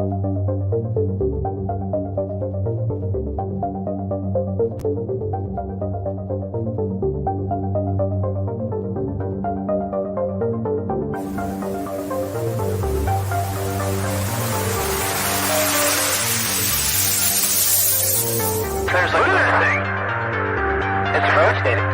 There's a good thing. It's rotating.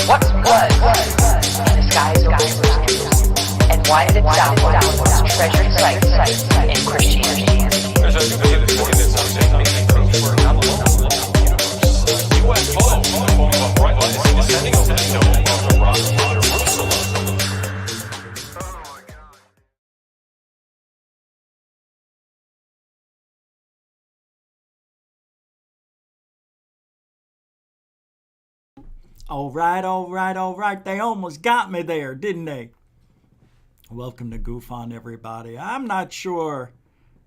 What was in the skies over Jerusalem, and why did it downwards treasured sites in Christianity? All right. They almost got me there, didn't they? Welcome to Goof On, everybody. I'm not sure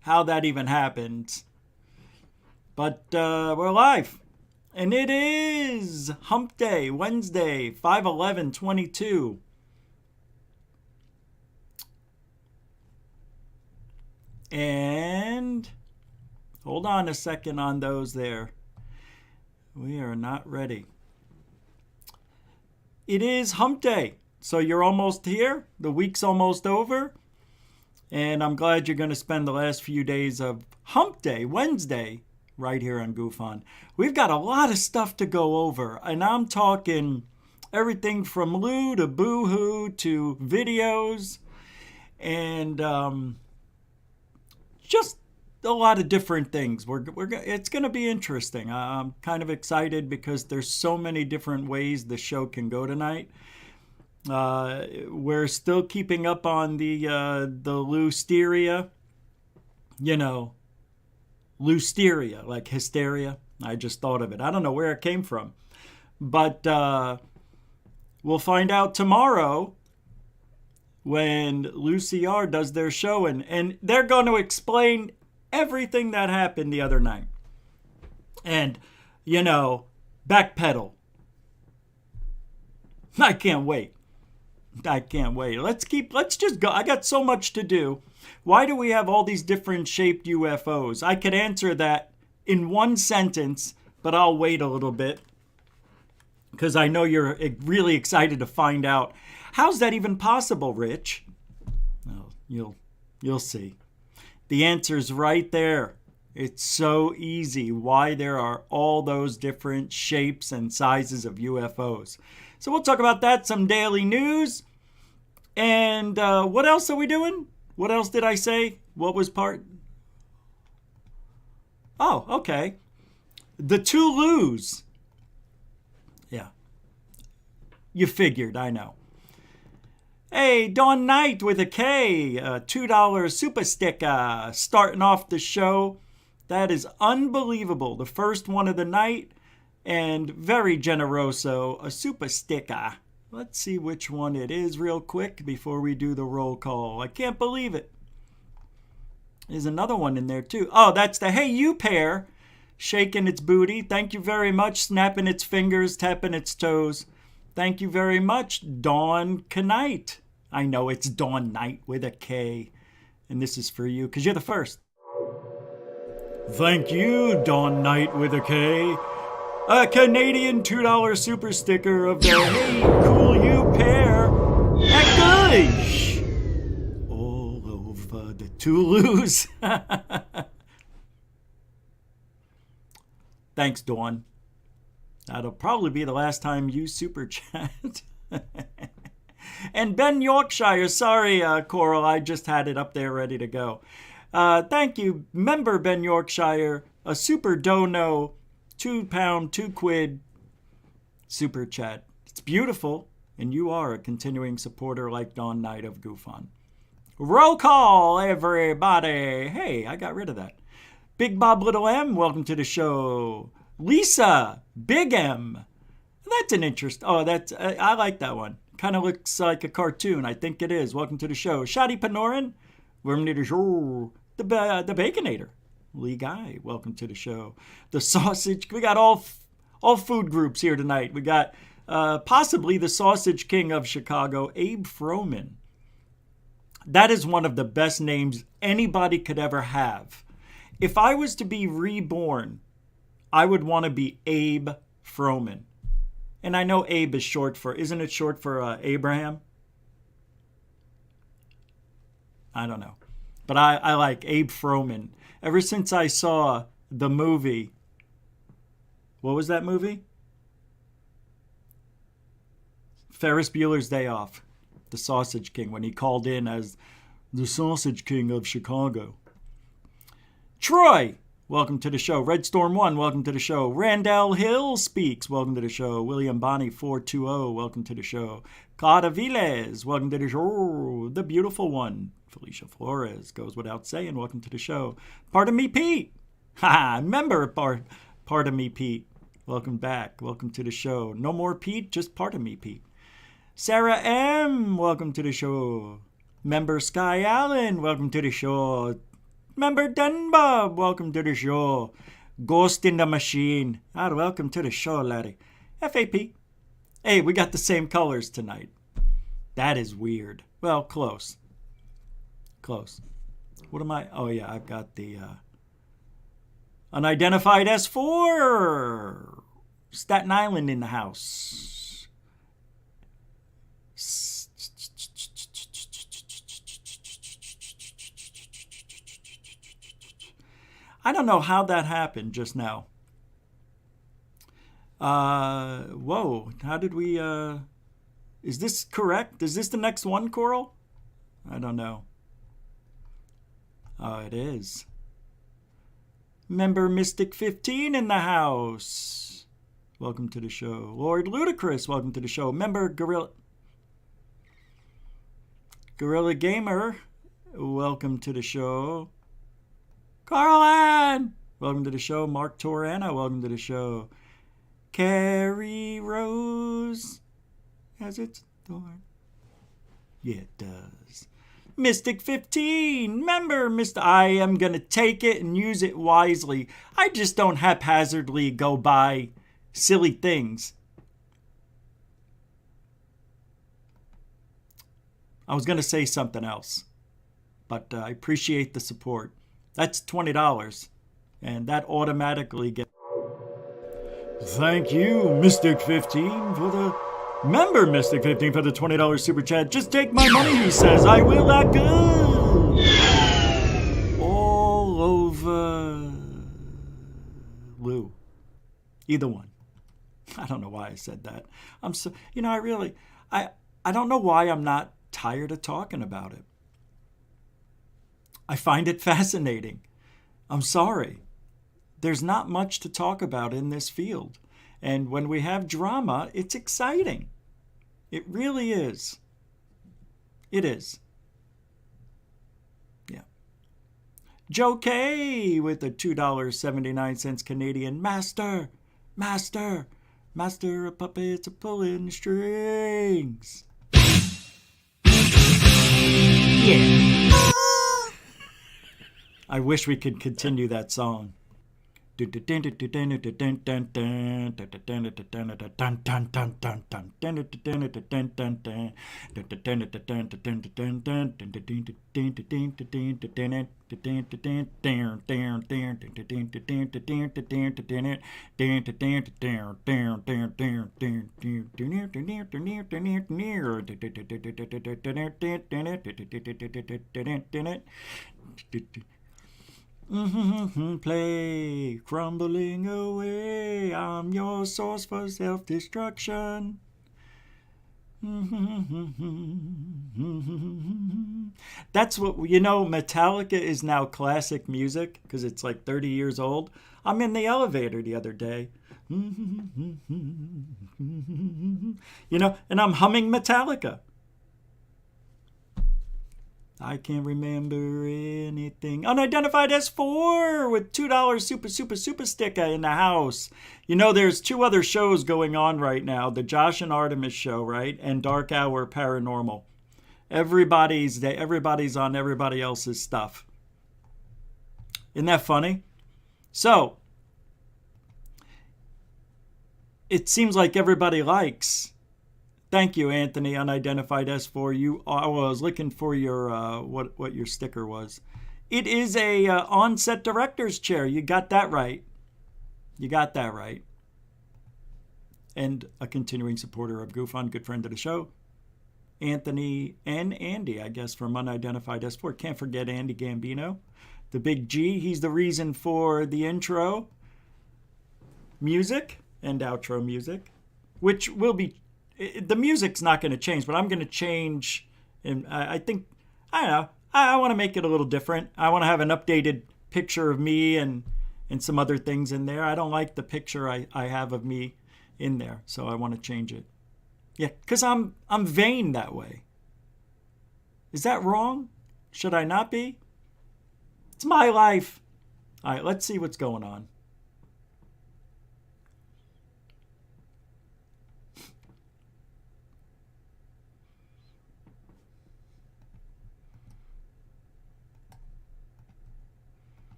how that even happened, but we're live. And it is Hump Day, Wednesday, 5/11/22. And hold on a second on those there. We are not ready. It is Hump Day, so you're almost here. The week's almost over. And I'm glad you're going to spend the last few days of Hump Day, Wednesday, right here on Goof On. We've got a lot of stuff to go over, and I'm talking everything from Lou to Boohoo to videos, and just a lot of different things. It's going to be interesting. I'm kind of excited because there's so many different ways the show can go tonight. We're still keeping up on the Lusteria, Lusteria, like hysteria. I just thought of it. I don't know where it came from, but we'll find out tomorrow when Lucy R does their show, and they're going to explain everything that happened the other night. And, backpedal. I can't wait. Let's just go. I got so much to do. Why do we have all these different shaped UFOs? I could answer that in one sentence, but I'll wait a little bit because I know you're really excited to find out. How's that even possible, Rich? Well, you'll see. The answer's right there. It's so easy why there are all those different shapes and sizes of UFOs. So we'll talk about that, some daily news. And what else are we doing? What else did I say? What was part? Oh, okay. The two Lues. Yeah. You figured, I know. Hey, Dawn Knight with a K, $2 super sticker, starting off the show. That is unbelievable. The first one of the night, and very generoso, a super sticker. Let's see which one it is real quick before we do the roll call. I can't believe it. There's another one in there too. Oh, that's the Hey You pair, shaking its booty. Thank you very much, snapping its fingers, tapping its toes. Thank you very much, Dawn Knight. I know it's Dawn Knight with a K. And this is for you, because you're the first. Thank you, Dawn Knight with a K. A Canadian $2 super sticker of the Hey Cool You pair. English! All over the Toulouse. Thanks, Dawn. That'll probably be the last time you super chat. And Ben Yorkshire, sorry, Coral, I just had it up there ready to go. Thank you, member Ben Yorkshire, a super dono, £2, £2 super chat. It's beautiful, and you are a continuing supporter like Dawn Knight of Goof On. Roll call, everybody. Hey, I got rid of that. Big Bob Little M, welcome to the show. Lisa, Big M. That's an interest. Oh, I like that one. Kind of looks like a cartoon. I think it is. Welcome to the show. Shadi Panorin. Welcome to the show. The Baconator. Lee Guy. Welcome to the show. The Sausage. We got all food groups here tonight. We got possibly the Sausage King of Chicago, Abe Froman. That is one of the best names anybody could ever have. If I was to be reborn, I would want to be Abe Froman. And I know Abe is short for, isn't it short for Abraham? I don't know. But I like Abe Froman. Ever since I saw the movie, what was that movie? Ferris Bueller's Day Off. The Sausage King, when he called in as the Sausage King of Chicago. Troy, welcome to the show. Red Storm 1, welcome to the show. Randall Hill speaks, welcome to the show. William Bonney 420, welcome to the show. Clara Viles, welcome to the show. The beautiful one, Felicia Flores, goes without saying, welcome to the show. Pardon me, Pete. Remember, Pardon me, Pete. Welcome back, welcome to the show. No more Pete, just Pardon me, Pete. Sarah M., welcome to the show. Member Sky Allen, welcome to the show. Member Dunbob, welcome to the show. Ghost in the Machine, welcome to the show, laddie. FAP. Hey, we got the same colors tonight. That is weird. Well, close. Close. What am I? Oh, yeah, I've got the unidentified S4. Staten Island in the house. I don't know how that happened just now. Whoa, how did we, is this correct? Is this the next one, Coral? I don't know. Oh, it is. Member Mystic 15 in the house. Welcome to the show. Lord Ludicrous, welcome to the show. Member Gorilla Gamer, welcome to the show. Carlan, welcome to the show. Mark Torana, welcome to the show. Carrie Rose, has it thorn? Yeah, it does. Mystic 15, remember, I am going to take it and use it wisely. I just don't haphazardly go buy silly things. I was going to say something else, but I appreciate the support. That's $20, and that automatically gets... Thank you, Mystic 15, for the... Member Mystic 15 for the $20 super chat. Just take my money, he says. I will not go. All over... Lou. Either one. I don't know why I said that. I'm so... I don't know why I'm not tired of talking about it. I find it fascinating. I'm sorry. There's not much to talk about in this field. And when we have drama, it's exciting. It really is. It is. Yeah. Joe K with the $2.79 Canadian. Master of puppets are pulling strings. Yeah. I wish we could continue that song. Play crumbling away. I'm your source for self-destruction. That's what, Metallica is now classic music because it's like 30 years old. I'm in the elevator the other day. And I'm humming Metallica. I can't remember anything. Unidentified S4 with $2 super sticker in the house. You know, there's two other shows going on right now. The Josh and Artemis show, right? And Dark Hour Paranormal. Everybody's on everybody else's stuff. Isn't that funny? So, it seems like everybody likes. Thank you, Anthony, Unidentified S4. I was looking for your what your sticker was. It is a on-set director's chair. You got that right. You got that right. And a continuing supporter of Goof On, good friend of the show. Anthony and Andy, I guess, from Unidentified S4. Can't forget Andy Gambino. The Big G, he's the reason for the intro music and outro music, which will be... The music's not going to change, but I'm going to change. And I don't know. I want to make it a little different. I want to have an updated picture of me and some other things in there. I don't like the picture I have of me in there, so I want to change it. Yeah, because I'm vain that way. Is that wrong? Should I not be? It's my life. All right, let's see what's going on.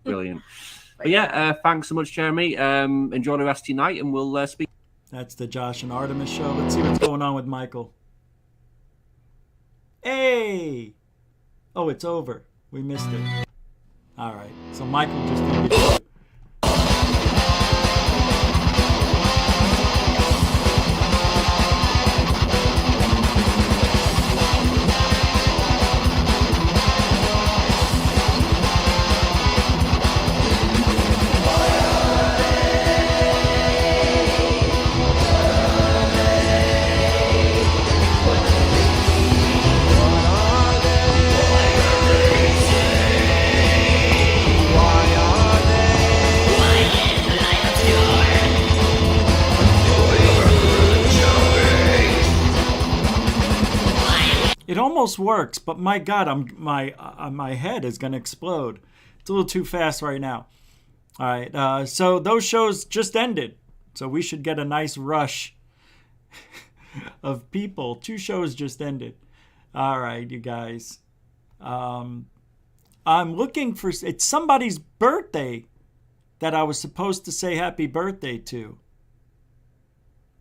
Brilliant. But yeah, thanks so much, Jeremy. Enjoy the rest of your night, and we'll speak. That's the Josh and Artemis show. Let's see what's going on with Michael. Hey! Oh, it's over. We missed it. All right. So Michael just ended it. It almost works, but my God, my head is gonna explode. It's a little too fast right now. All right, so those shows just ended, so we should get a nice rush of people. 2 shows just ended. All right, you guys. I'm looking for. It's somebody's birthday that I was supposed to say happy birthday to,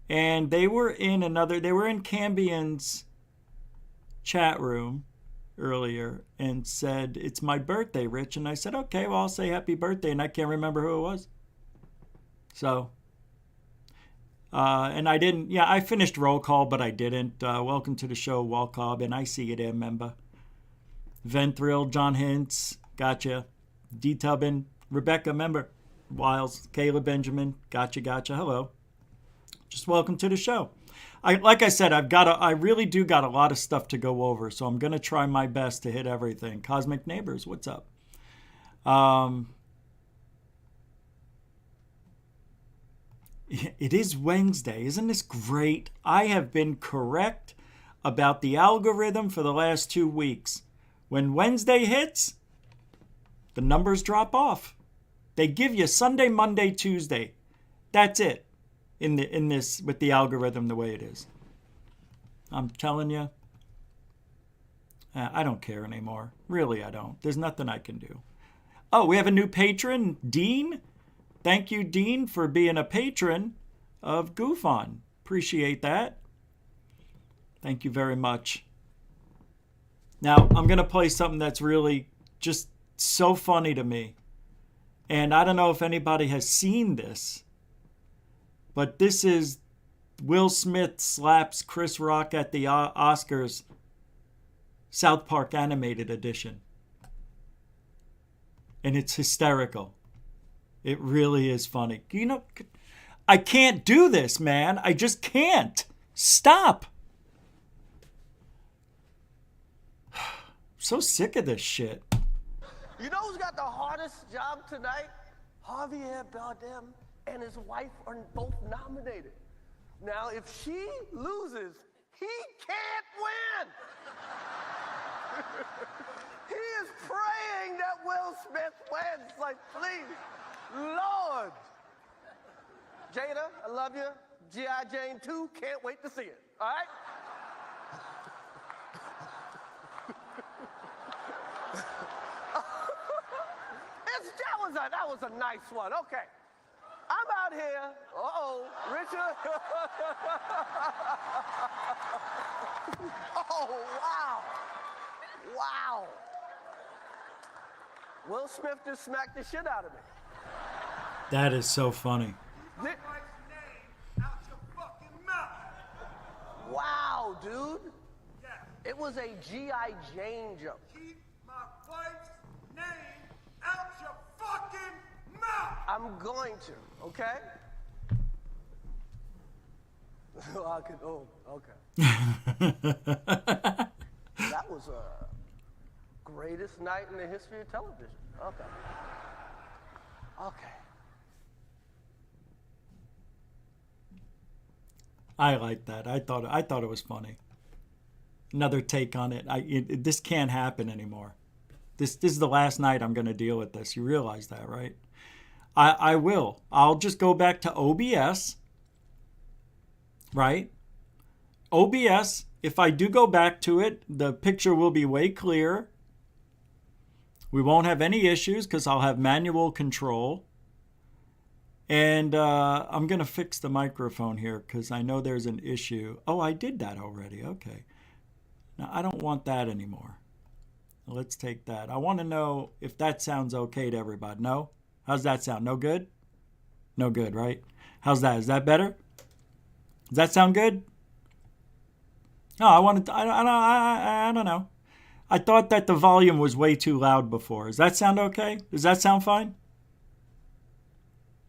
and they were in Cambion's chat room earlier and said, "It's my birthday, Rich." And I said, "Okay, well, I'll say happy birthday." And I can't remember who it was. So, and I didn't, I finished roll call, but I didn't. Welcome to the show, Walcob, and I see you there, member. Ventril, John Hintz, gotcha. D-Tubbin, Rebecca, member. Wiles, Caleb Benjamin, gotcha. Hello. Just welcome to the show. Like I said, I really do got a lot of stuff to go over, so I'm going to try my best to hit everything. Cosmic Neighbors, what's up? It is Wednesday. Isn't this great? I have been correct about the algorithm for the last 2 weeks. When Wednesday hits, the numbers drop off. They give you Sunday, Monday, Tuesday. That's it. In this with the algorithm the way it is. I'm telling you, I don't care anymore. Really, I don't. There's nothing I can do. Oh, we have a new patron, Dean. Thank you, Dean, for being a patron of Goof On. Appreciate that. Thank you very much. Now, I'm going to play something that's really just so funny to me. And I don't know if anybody has seen this. But this is Will Smith slaps Chris Rock at the Oscars South Park animated edition. And it's hysterical. It really is funny. You know, I can't do this, man. I just can't. Stop. I'm so sick of this shit. You know who's got the hardest job tonight? Javier Bardem and his wife are both nominated. Now, if she loses, He can't win. He is praying that Will Smith wins. Like, please, Lord. Jada, I love you. G.I. Jane 2, can't wait to see it. All right? That was a nice one. Okay. I'm out here. Uh-oh. Richard. Oh, wow. Wow. Will Smith just smacked the shit out of me. That is so funny. Wow, dude. It was a G.I. Jane joke. Keep my wife's name out your fucking mouth! I'm going to, okay? Okay. That was a greatest night in the history of television. Okay. Okay. I like that. I thought it was funny. Another take on it. This can't happen anymore. This is the last night I'm going to deal with this. You realize that, right? I will. I'll just go back to OBS, right? OBS, if I do go back to it, the picture will be way clearer. We won't have any issues because I'll have manual control. And I'm going to fix the microphone here because I know there's an issue. Oh, I did that already. Okay. Now, I don't want that anymore. Let's take that. I want to know if that sounds okay to everybody. No? How's that sound? No good? No good, right? How's that? Is that better? Does that sound good? No, I don't know. I thought that the volume was way too loud before. Does that sound okay? Does that sound fine?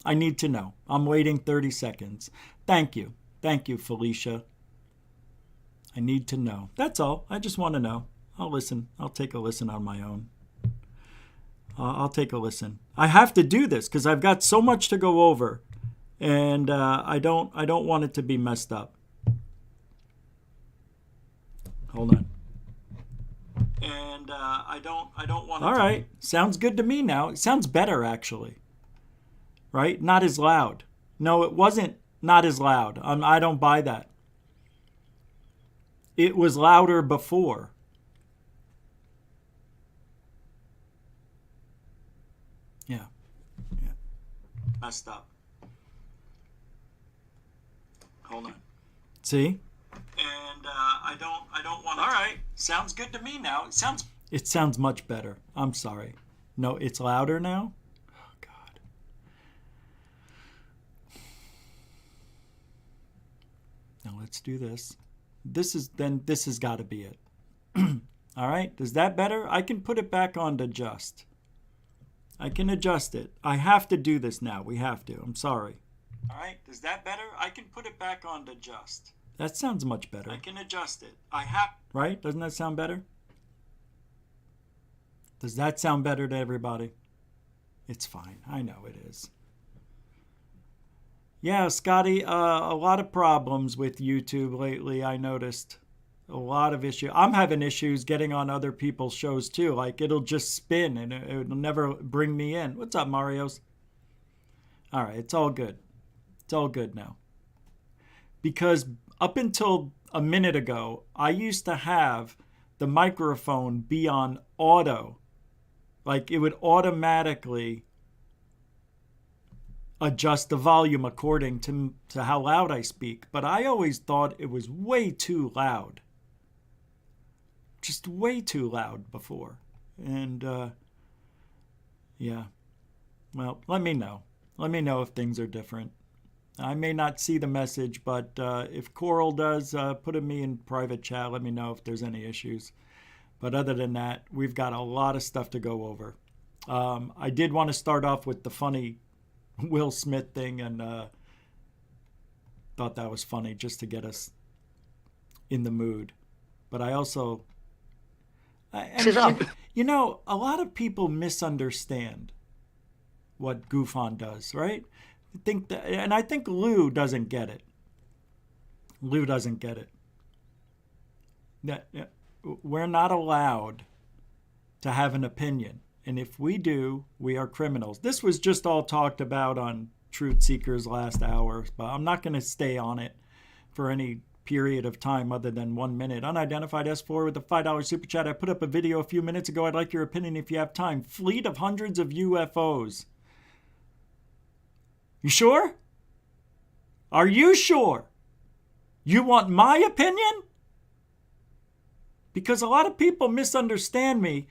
I need to know. I'm waiting 30 seconds. Thank you. Thank you, Felicia. I need to know. That's all. I just want to know. I'll listen. I'll take a listen on my own. I'll take a listen. I have to do this because I've got so much to go over, and I don't want it to be messed up. Hold on. And I don't want. All right. Sounds good to me now. It sounds better actually. Right? Not as loud. No, it wasn't not as loud. I don't buy that. It was louder before. Yeah. Messed up. Hold on. See? And I don't want to. All right. Sounds good to me now. It sounds much better. I'm sorry. No, it's louder now? Oh, God. Now let's do this. This has got to be it. All right. Is that better? I can put it back on to adjust. I can adjust it. I have to do this now. We have to. I'm sorry. All right. Is that better? I can put it back on to adjust. That sounds much better. I can adjust it. Right? Doesn't that sound better? Does that sound better to everybody? It's fine. I know it is. Yeah, Scotty, a lot of problems with YouTube lately, I noticed. A lot of issues. I'm having issues getting on other people's shows too. Like, it'll just spin and it'll never bring me in. What's up, Marios? All right, it's all good. It's all good now. Because up until a minute ago, I used to have the microphone be on auto. Like, it would automatically adjust the volume according to how loud I speak. But I always thought it was way too loud. Just way too loud before. And, yeah. Well, let me know. Let me know if things are different. I may not see the message, but if Coral does, put me in private chat. Let me know if there's any issues. But other than that, we've got a lot of stuff to go over. I did want to start off with the funny Will Smith thing, and thought that was funny just to get us in the mood. But I also... you know, a lot of people misunderstand what Goofon does, right? I think Lou doesn't get it. Lou doesn't get it. that we're not allowed to have an opinion. And if we do, we are criminals. This was just all talked about on Truth Seekers last hour, but I'm not going to stay on it for any period of time other than 1 minute. Unidentified S4 with a $5 super chat. I put up a video a few minutes ago. I'd like your opinion if you have time. Fleet of hundreds of UFOs. You sure? Are you sure? You want my opinion? Because a lot of people misunderstand me,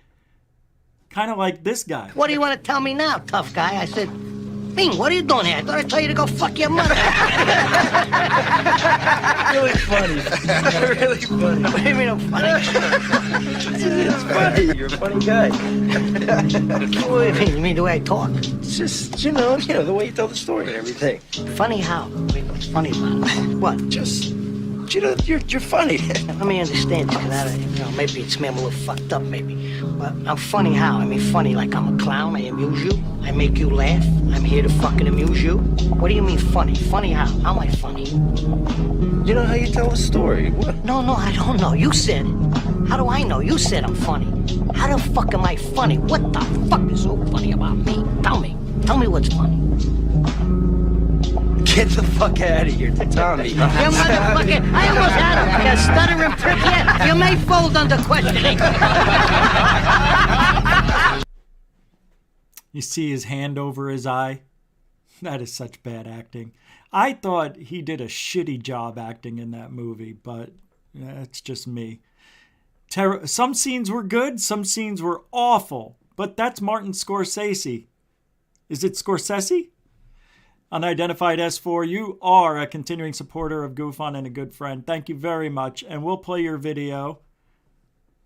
kind of like this guy. What do you want to tell me now, tough guy? I said, Bing, what are you doing here? I thought I'd tell you to go fuck your mother. Really funny. Really funny. What do you mean I'm funny? It's funny. You're a funny guy. What do you mean the way I talk? It's just, you know, the way you tell the story and everything. Funny how? I mean, what's funny about it? What? Just, you know, you're funny. Let me understand this, because maybe it's me, I'm a little fucked up, maybe. But I'm funny how? I mean, funny like I'm a clown, I amuse you, I make you laugh, I'm here to fucking amuse you. What do you mean funny? Funny how? How am I funny? You know how you tell a story. What? No, I don't know. You said it. How do I know? You said I'm funny. How the fuck am I funny? What the fuck is so funny about me? Tell me. Tell me what's funny. Get the fuck out of here, Tommy. You motherfucker, I almost had him. You stuttering prick yet. You may fold under questioning. You see his hand over his eye? That is such bad acting. I thought he did a shitty job acting in that movie, but that's just me. Some scenes were good, some scenes were awful, but that's Martin Scorsese. Is it Scorsese? Unidentified S4, you are a continuing supporter of GoofOn and a good friend. Thank you very much, and we'll play your video.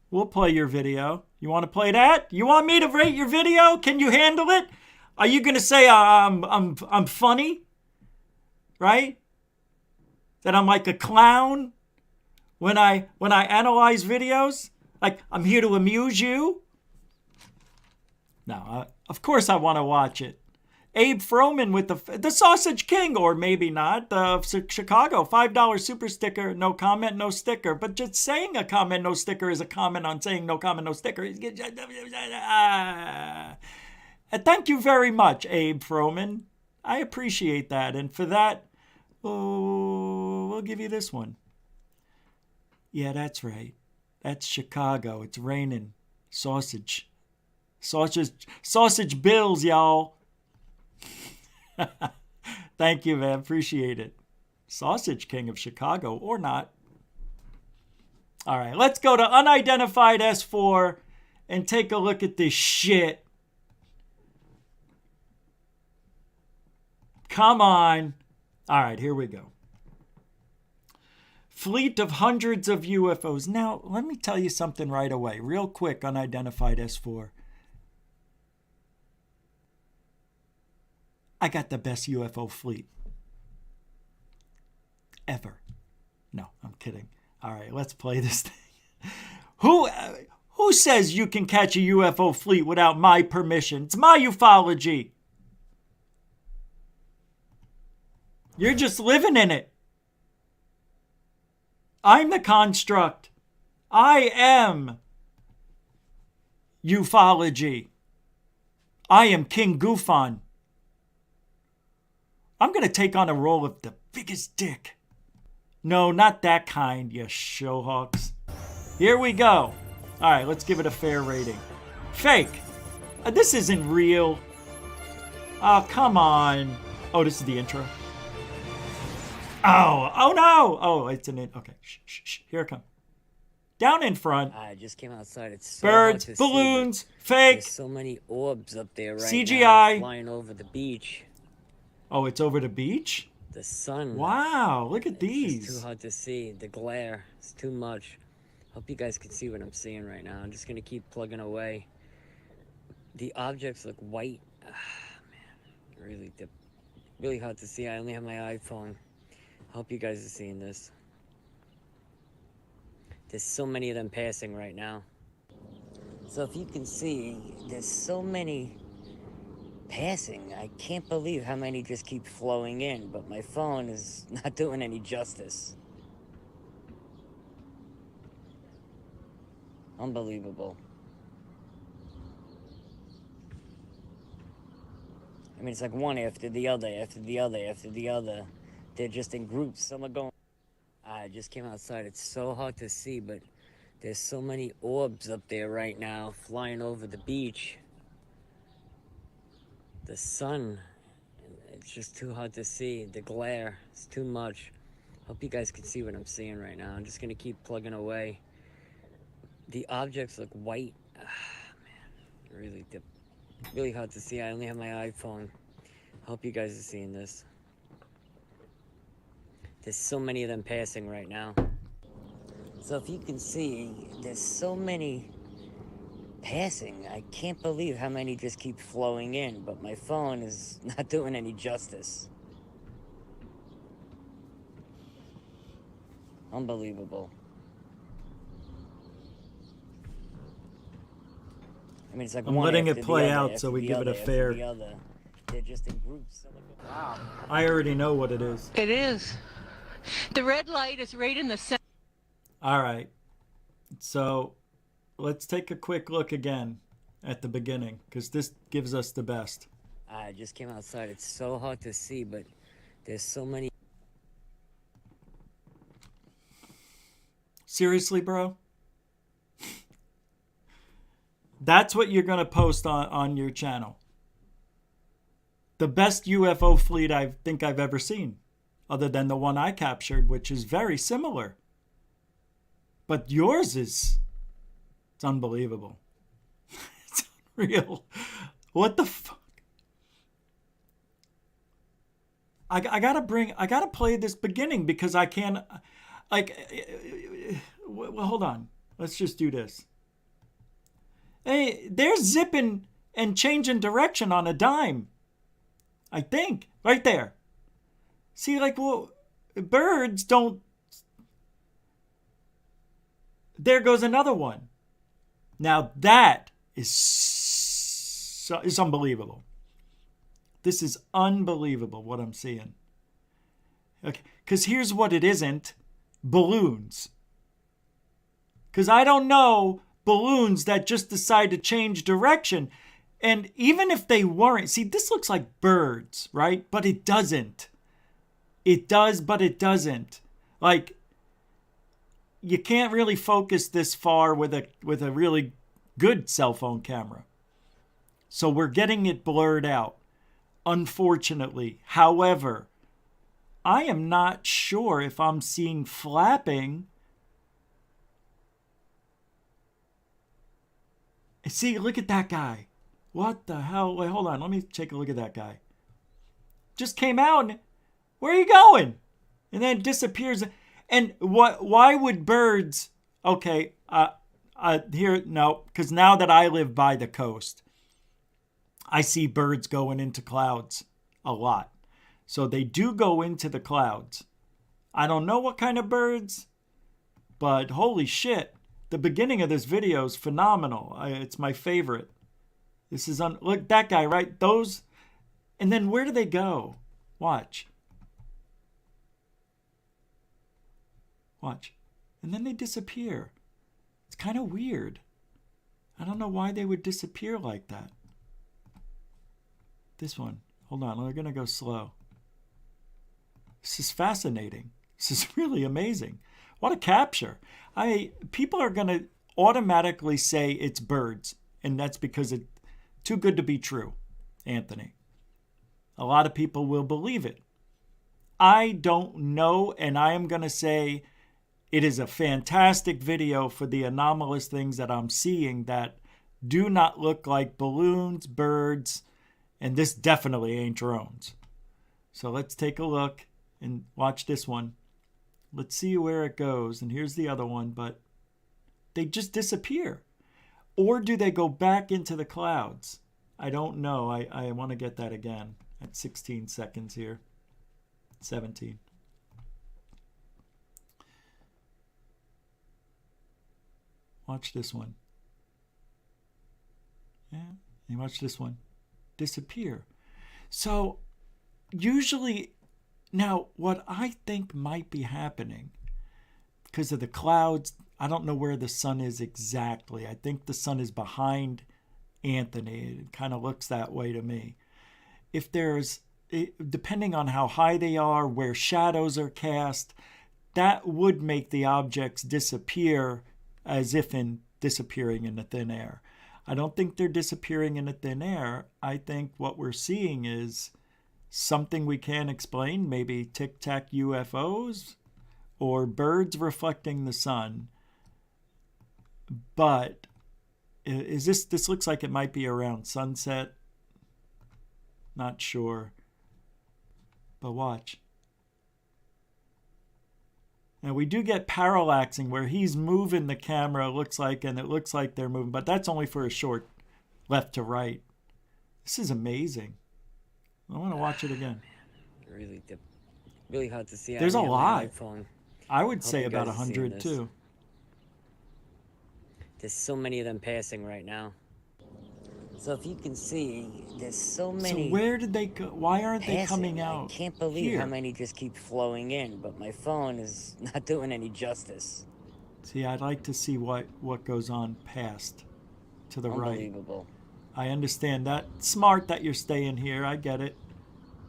You want to play that? You want me to rate your video? Can you handle it? Are you gonna say I'm funny? Right? That I'm like a clown when I analyze videos? Like I'm here to amuse you? No, of course I want to watch it. Abe Froman with the Sausage King, or maybe not, Chicago, $5 super sticker, no comment, no sticker. But just saying a comment, no sticker is a comment on saying no comment, no sticker. Thank you very much, Abe Froman. I appreciate that. And for that, we'll give you this one. Yeah, that's right. That's Chicago. It's raining. Sausage bills, y'all. Thank you, man. Appreciate it. Sausage King of Chicago, or not. All right, let's go to Unidentified S4 and take a look at this shit. Come on. All right, here we go. Fleet of hundreds of UFOs. Now, let me tell you something right away. Real quick, Unidentified S4. I got the best UFO fleet ever. No, I'm kidding. All right, let's play this thing. Who says you can catch a UFO fleet without my permission? It's my ufology. You're just living in it. I'm the construct. I am ufology. I am King GoofOn. I'm going to take on a role of the biggest dick. No, not that kind, you showhawks. Here we go. All right, let's give it a fair rating. Fake. This isn't real. Oh, come on. Oh, this is the intro. Oh no. Oh, it's an okay. Shh. Here it comes. Down in front. I just came outside. It's so birds, hard to balloons, see, fake. There's so many orbs up there right CGI. now flying over the beach. Oh, it's over the beach? The sun. Wow, look at these. It's too hard to see. The glare is too much. Hope you guys can see what I'm seeing right now. I'm just going to keep plugging away. The objects look white. Man, really hard to see. I only have my iPhone. Hope you guys are seeing this. There's so many of them passing right now. So if you can see, there's so many passing. I can't believe how many just keep flowing in, but my phone is not doing any justice. Unbelievable. I mean, it's like one after the other, after the other, after the other. They're just in groups. Some are going... I just came outside. It's so hard to see, but there's so many orbs up there right now flying over the beach. The sun, it's just too hard to see. The glare is too much. Hope you guys can see what I'm seeing right now. I'm just gonna keep plugging away. The objects look white. Man, really hard to see. I only have my iPhone. Hope you guys are seeing this. There's so many of them passing right now. So if you can see, there's so many passing. I can't believe how many just keep flowing in, but my phone is not doing any justice. Unbelievable. I mean, it's like I'm one letting after it play the other, out after so we the give it other, a after fair... the other. They're just in groups. Wow. I already know what it is. It is. The red light is right in the center. All right. So let's take a quick look again at the beginning, because this gives us the best. I just came outside. It's so hard to see, but there's so many... Seriously, bro? That's what you're going to post on your channel. The best UFO fleet I think I've ever seen, other than the one I captured, which is very similar. But yours is... It's unbelievable. It's unreal. What the fuck? I gotta play this beginning because I can't... Well, hold on. Let's just do this. Hey, they're zipping and changing direction on a dime. I think. Right there. See, like, well, birds don't... There goes another one. Now that is unbelievable. This is unbelievable what I'm seeing. Okay, because here's what it isn't. Balloons. Because I don't know balloons that just decide to change direction. And even if they weren't, see, this looks like birds, right? But it doesn't. It does, but it doesn't. Like, you can't really focus this far with a really good cell phone camera. So we're getting it blurred out, unfortunately. However, I am not sure if I'm seeing flapping. See, look at that guy. What the hell? Wait, hold on. Let me take a look at that guy. Just came out and where are you going? And then disappears. And what? Why would birds? Okay, here no, because now that I live by the coast, I see birds going into clouds a lot. So they do go into the clouds. I don't know what kind of birds, but holy shit, the beginning of this video is phenomenal. It's my favorite. This is look, that guy, right? Those, and then where do they go? Watch. Watch. And then they disappear. It's kind of weird. I don't know why they would disappear like that. This one. Hold on, we're going to go slow. This is fascinating. This is really amazing. What a capture. People are going to automatically say it's birds, and that's because it's too good to be true, Anthony. A lot of people will believe it. I don't know, and I am going to say it is a fantastic video for the anomalous things that I'm seeing that do not look like balloons, birds, and this definitely ain't drones. So let's take a look and watch this one. Let's see where it goes. And here's the other one, but they just disappear. Or do they go back into the clouds? I don't know. I want to get that again at 16 seconds here. 17. Watch this one. Yeah, and watch this one. Disappear. So usually, now what I think might be happening because of the clouds I don't know where the sun is exactly. I think the sun is behind Anthony. It kind of looks that way to me. If there's, depending on how high they are, where shadows are cast, that would make the objects disappear as if in disappearing in the thin air. I don't think they're disappearing in the thin air. I think what we're seeing is something we can't explain, maybe tic-tac UFOs or birds reflecting the sun. But is this looks like it might be around sunset. Not sure. But watch. Now we do get parallaxing where he's moving the camera, looks like, and it looks like they're moving, but that's only for a short left to right. This is amazing. I want to watch it again. Really hard to see. There's a lot. iPhone. I would Hope say you about guys are seeing 100 this. too. There's so many of them passing right now. So if you can see, there's so many. So where did they go? Why aren't they passing. coming out? I can't believe here? how many just keep flowing in, but my phone is not doing any justice. See, I'd like to see what goes on past to the right. Unbelievable. I understand that. Smart that you're staying here. I get it.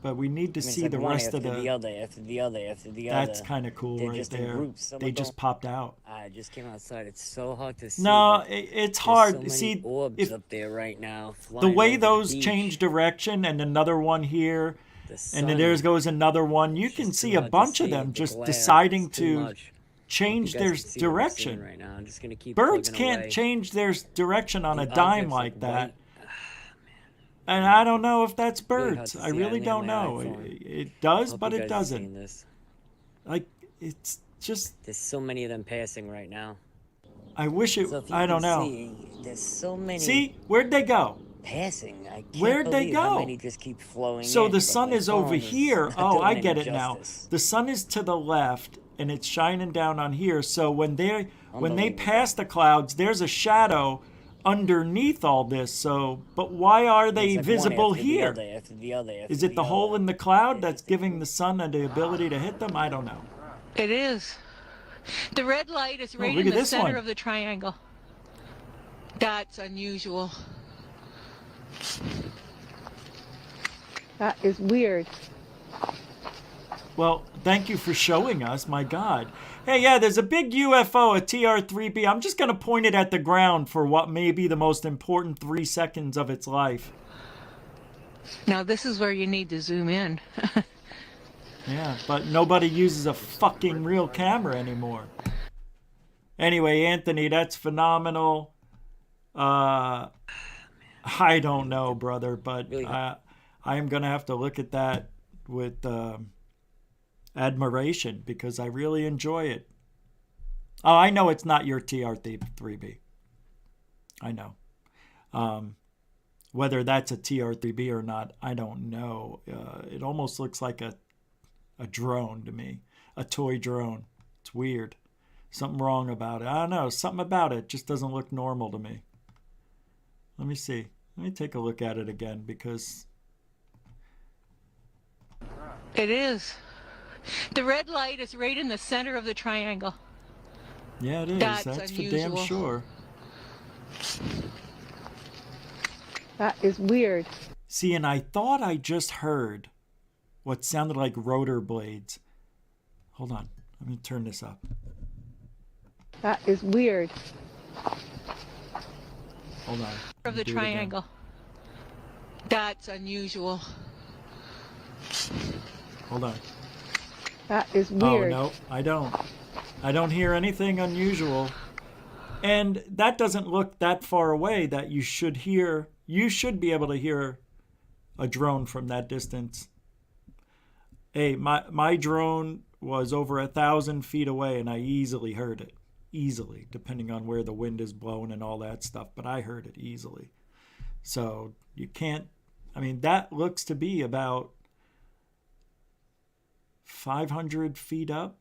But we need to I mean, see it's the like one rest of after the other, after the other, after the other. That's kind of cool They're right just in there. groups. Some They are just going- popped out. I just came outside. It's so hard to see. No, but it's there's hard. So many See, orbs if up there right now. the flying way over those beach. change direction and another one here, The and then sun there goes another one, you is can just see too a hard to bunch of see. them The just glare deciding is too to much. change You guys their can see what I'm seeing direction. right now. I'm just gonna keep Birds plugging can't away. change their direction on The a dime objects like look that. white. And I don't know if that's Really hard birds. to I see. really only have don't my know. iPhone. It does, Hope but you it guys are seeing doesn't. this. Like, it's just, There's so many of them passing right now. I wish it, So if you I don't can know. see, there's so many See, where'd they go? passing. I can't Where'd they believe how go? many just keep flowing So in, the but sun my is over phone here. not Oh, doing I any get it now. justice. The sun is to the left and it's shining down on here. So when they Unbelievable. pass the clouds, there's a shadow underneath all this. So, but why are they It's like visible one after here? The other, after the other, after Is it the other. hole in the cloud that's giving the sun the ability to hit them? I don't know. It is. The red light is right look in at the this center one. of the triangle. That's unusual. That is weird. Well, thank you for showing us. My God. Hey, yeah, there's a big UFO, a TR-3B. I'm just going to point it at the ground for what may be the most important 3 seconds of its life. Now this is where you need to zoom in. Yeah, but nobody uses a fucking real camera anymore. Anyway, Anthony, that's phenomenal. I don't know, brother, but I am going to have to look at that with admiration because I really enjoy it. Oh, I know it's not your TR-3B. I know. Whether that's a TR-3B or not, I don't know. It almost looks like a drone to me, a toy drone. It's weird. Something wrong about it. I don't know. Something about it just doesn't look normal to me. Let me see. Let me take a look at it again because... It is. The red light is right in the center of the triangle. Yeah, it is. That's That's for damn unusual. sure. That is weird. See, and I thought I just heard what sounded like rotor blades. Hold on. Let me turn this up. That is weird. Hold on. Of the Do it again. triangle. That's unusual. Hold on. That is Oh, weird. no, I don't. I don't hear anything unusual. And that doesn't look that far away that you should hear. You should be able to hear a drone from that distance. Hey, my drone was over 1,000 feet away and I easily heard it. Easily, depending on where the wind is blowing and all that stuff. But I heard it easily. So you can't, I mean, that looks to be about 500 feet up.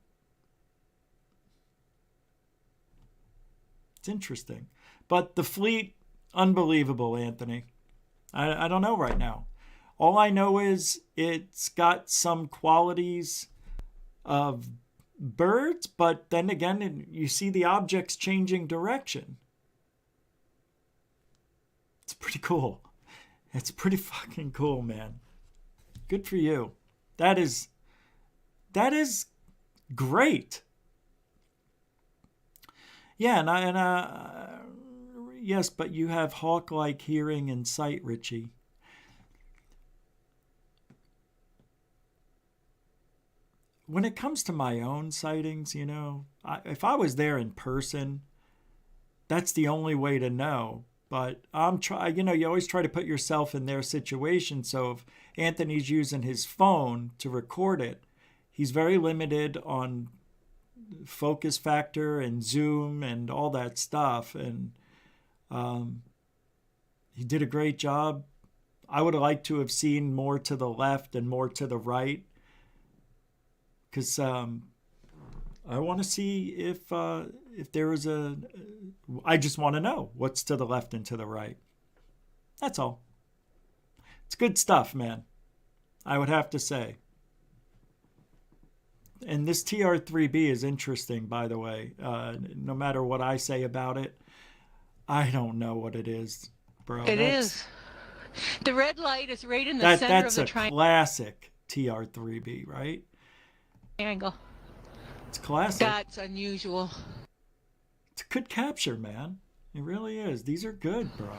It's interesting. But the fleet, unbelievable, Anthony. I don't know right now. All I know is it's got some qualities of birds, but then again, you see the objects changing direction. It's pretty cool. It's pretty fucking cool, man. Good for you. That is great. Yeah, yes, but you have hawk-like hearing and sight, Richie. When it comes to my own sightings, you know, if I was there in person, that's the only way to know. But you always try to put yourself in their situation. So if Anthony's using his phone to record it, he's very limited on focus factor and zoom and all that stuff. And he did a great job. I would have liked to have seen more to the left and more to the right, because I want to see if there was I just want to know what's to the left and to the right. That's all. It's good stuff, man. I would have to say. And this TR3B is interesting, by the way. No matter what I say about it, I don't know what it is, bro. It is. The red light is right in the center of the triangle. That's a classic TR3B, right? It's classic. That's unusual. It's a good capture, man. It really is. These are good, bro.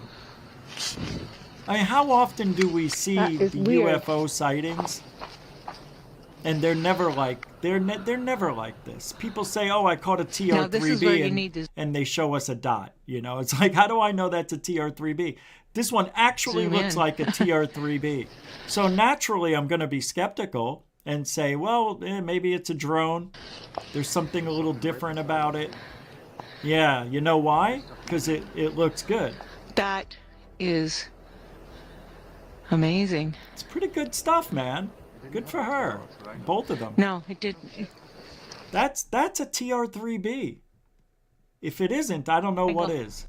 I mean, how often do we see the weird UFO sightings? And they're never like they're never like this. People say, "Oh, I caught a TR3B," and they show us a dot. You know, it's like, how do I know that's a TR3B? This one actually looks like a TR3B. So naturally, I'm going to be skeptical and say, well, maybe it's a drone. There's something a little different about it. Yeah, you know why? Because it looks good. That is amazing. It's pretty good stuff, man. Good for her. Both of them. No, it didn't. That's a TR3B. If it isn't, I don't know what is.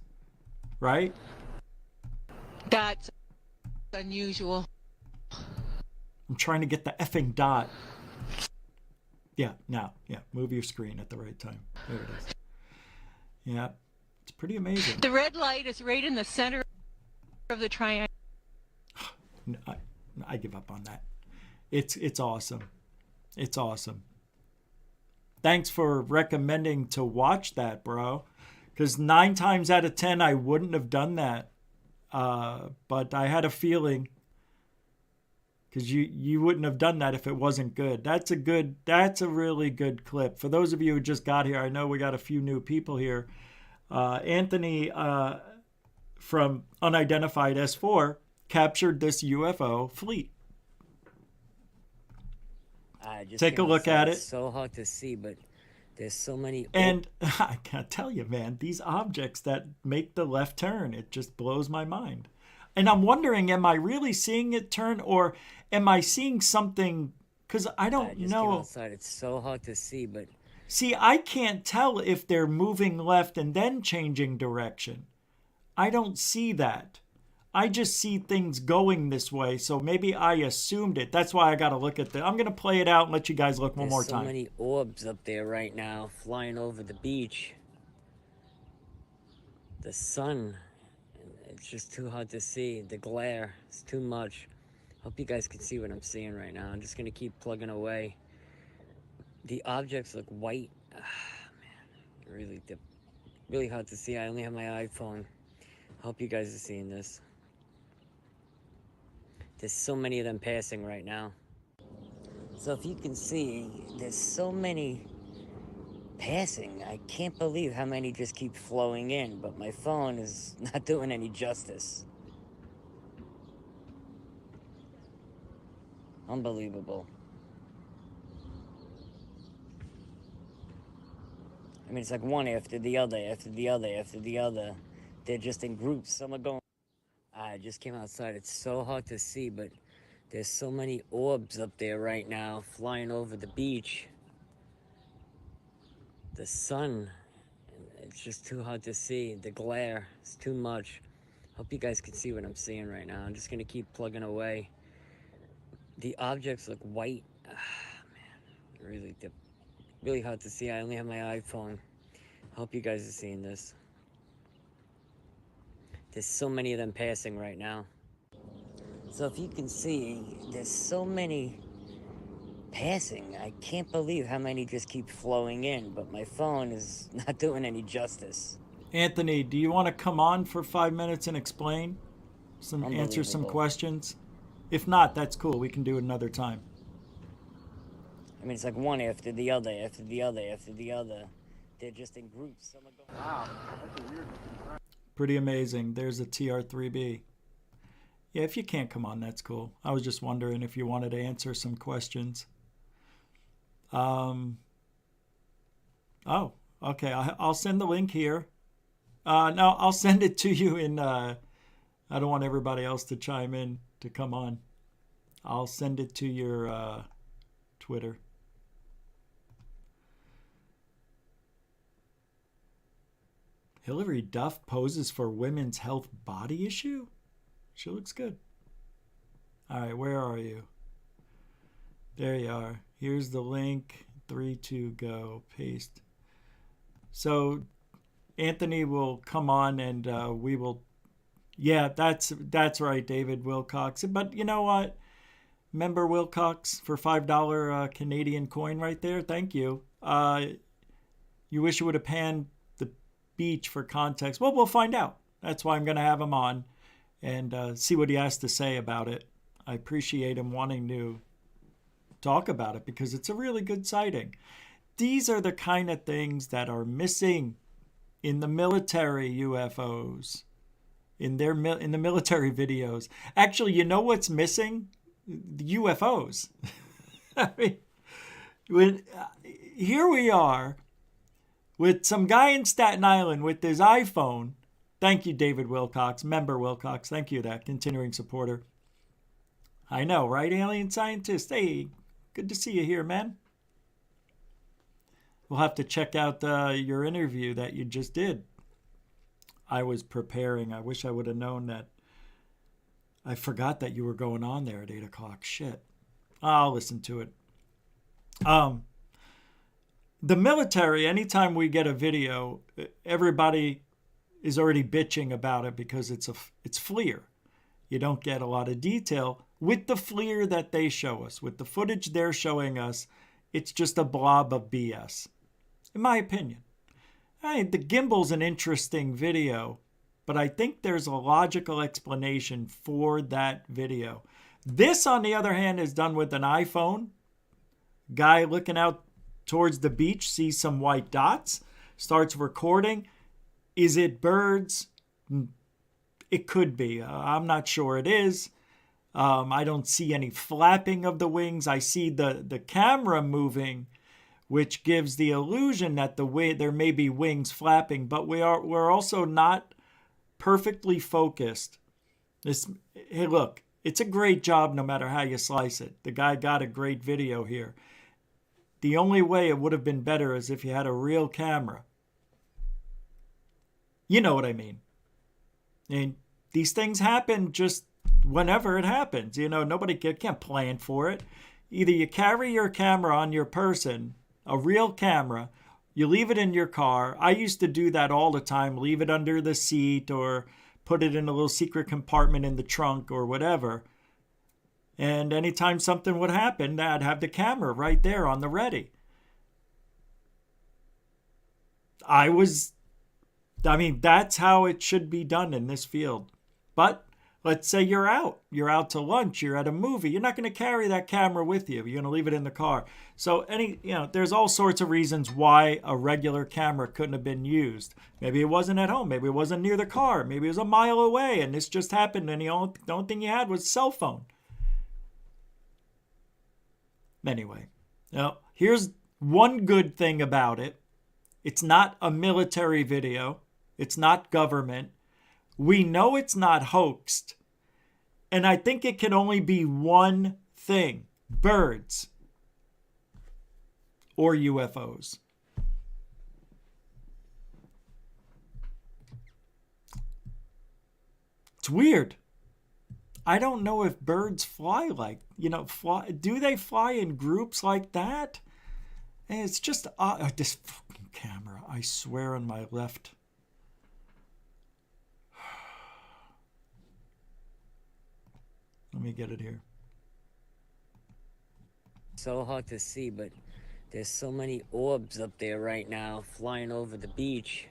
Right? That's unusual. I'm trying to get the effing dot. Yeah, now. Yeah, move your screen at the right time. There it is. Yeah, it's pretty amazing. The red light is right in the center of the triangle. I give up on that. It's awesome. It's awesome. Thanks for recommending to watch that, bro. Because 9 times out of 10, I wouldn't have done that. But I had a feeling, because you wouldn't have done that if it wasn't good. That's a really good clip. For those of you who just got here, I know we got a few new people here. Anthony from Unidentified S4 captured this UFO fleet. Take a look at it. It's so hard to see, but there's so many. And I can't tell you, man, these objects that make the left turn, it just blows my mind. And I'm wondering, am I really seeing it turn, or am I seeing something? Because I don't know. Outside. It's so hard to see, but see, I can't tell if they're moving left and then changing direction. I don't see that. I just see things going this way, so maybe I assumed it. That's why I got to look at I'm going to play it out and let you guys look one more time. There's so many orbs up there right now, flying over the beach. The sun, it's just too hard to see. The glare, it's too much. Hope you guys can see what I'm seeing right now. I'm just going to keep plugging away. The objects look white. Man, really hard to see. I only have my iPhone. Hope you guys are seeing this. There's so many of them passing right now. So if you can see, there's so many passing. I can't believe how many just keep flowing in, but my phone is not doing any justice. Unbelievable. I mean, it's like one after the other, after the other, after the other. They're just in groups. Some are going. I just came outside. It's so hard to see, but there's so many orbs up there right now, flying over the beach. The sun, it's just too hard to see. The glare, it's too much. Hope you guys can see what I'm seeing right now. I'm just going to keep plugging away. The objects look white. Man, Really hard to see. I only have my iPhone. Hope you guys are seeing this. There's so many of them passing right now. So if you can see, there's so many passing. I can't believe how many just keep flowing in, but my phone is not doing any justice. Anthony, do you want to come on for 5 minutes and explain? Answer some Unbelievable. questions? If not, that's cool. We can do it another time. I mean, it's like one after the other, after the other, after the other. They're just in groups. Some are going... Wow, that's a weird. Pretty amazing. There's a TR3B. Yeah, if you can't come on, that's cool. I was just wondering if you wanted to answer some questions. Oh, okay. I'll send the link here. No, I'll send it to you in... I don't want everybody else to chime in to come on. I'll send it to your Twitter. Hillary Duff poses for women's health body issue? She looks good. All right, where are you? There you are. Here's the link. 3, 2, go. Paste. So Anthony will come on and we will... Yeah, that's right, David Wilcox. But you know what? Member Wilcox for $5 Canadian coin right there. Thank you. You wish you would have panned the beach for context. Well, we'll find out. That's why I'm going to have him on and see what he has to say about it. I appreciate him wanting to talk about it because it's a really good sighting. These are the kind of things that are missing in the military UFOs, in the military videos. Actually, you know what's missing? The UFOs. I mean, here we are with some guy in Staten Island with his iPhone. Thank you, David Wilcox, member Wilcox. Thank you, that continuing supporter. I know, right, alien scientist? Hey, good to see you here, man. We'll have to check out your interview that you just did. I was preparing. I wish I would have known that. I forgot that you were going on there at 8 o'clock. Shit. I'll listen to it. The military, anytime we get a video, everybody is already bitching about it because it's FLIR. You don't get a lot of detail. With the FLIR that they show us, with the footage they're showing us, it's just a blob of BS, in my opinion. The gimbal's an interesting video, but I think there's a logical explanation for that video. This, on the other hand, is done with an iPhone. Guy looking out towards the beach, sees some white dots, starts recording. Is it birds? It could be. I'm not sure it is. I don't see any flapping of the wings. I see the camera moving, which gives the illusion that there may be wings flapping, but we're also not perfectly focused. Hey, look, it's a great job no matter how you slice it. The guy got a great video here. The only way it would have been better is if you had a real camera. You know what I mean. And these things happen just whenever it happens. You know, nobody can't plan for it. Either you carry your camera on your person, a real camera, you leave it in your car. I used to do that all the time, leave it under the seat or put it in a little secret compartment in the trunk or whatever. And anytime something would happen, I'd have the camera right there on the ready. That's how it should be done in this field. But let's say you're out to lunch, you're at a movie. You're not going to carry that camera with you. You're going to leave it in the car. So there's all sorts of reasons why a regular camera couldn't have been used. Maybe it wasn't at home. Maybe it wasn't near the car. Maybe it was a mile away and this just happened and the only thing you had was a cell phone. Anyway, now here's one good thing about it. It's not a military video. It's not government. We know it's not hoaxed. And I think it can only be one thing. Birds. Or UFOs. It's weird. I don't know if birds fly do they fly in groups like that? And it's just this fucking camera. I swear on my left. Let me get it here. So hard to see, but there's so many orbs up there right now flying over the beach.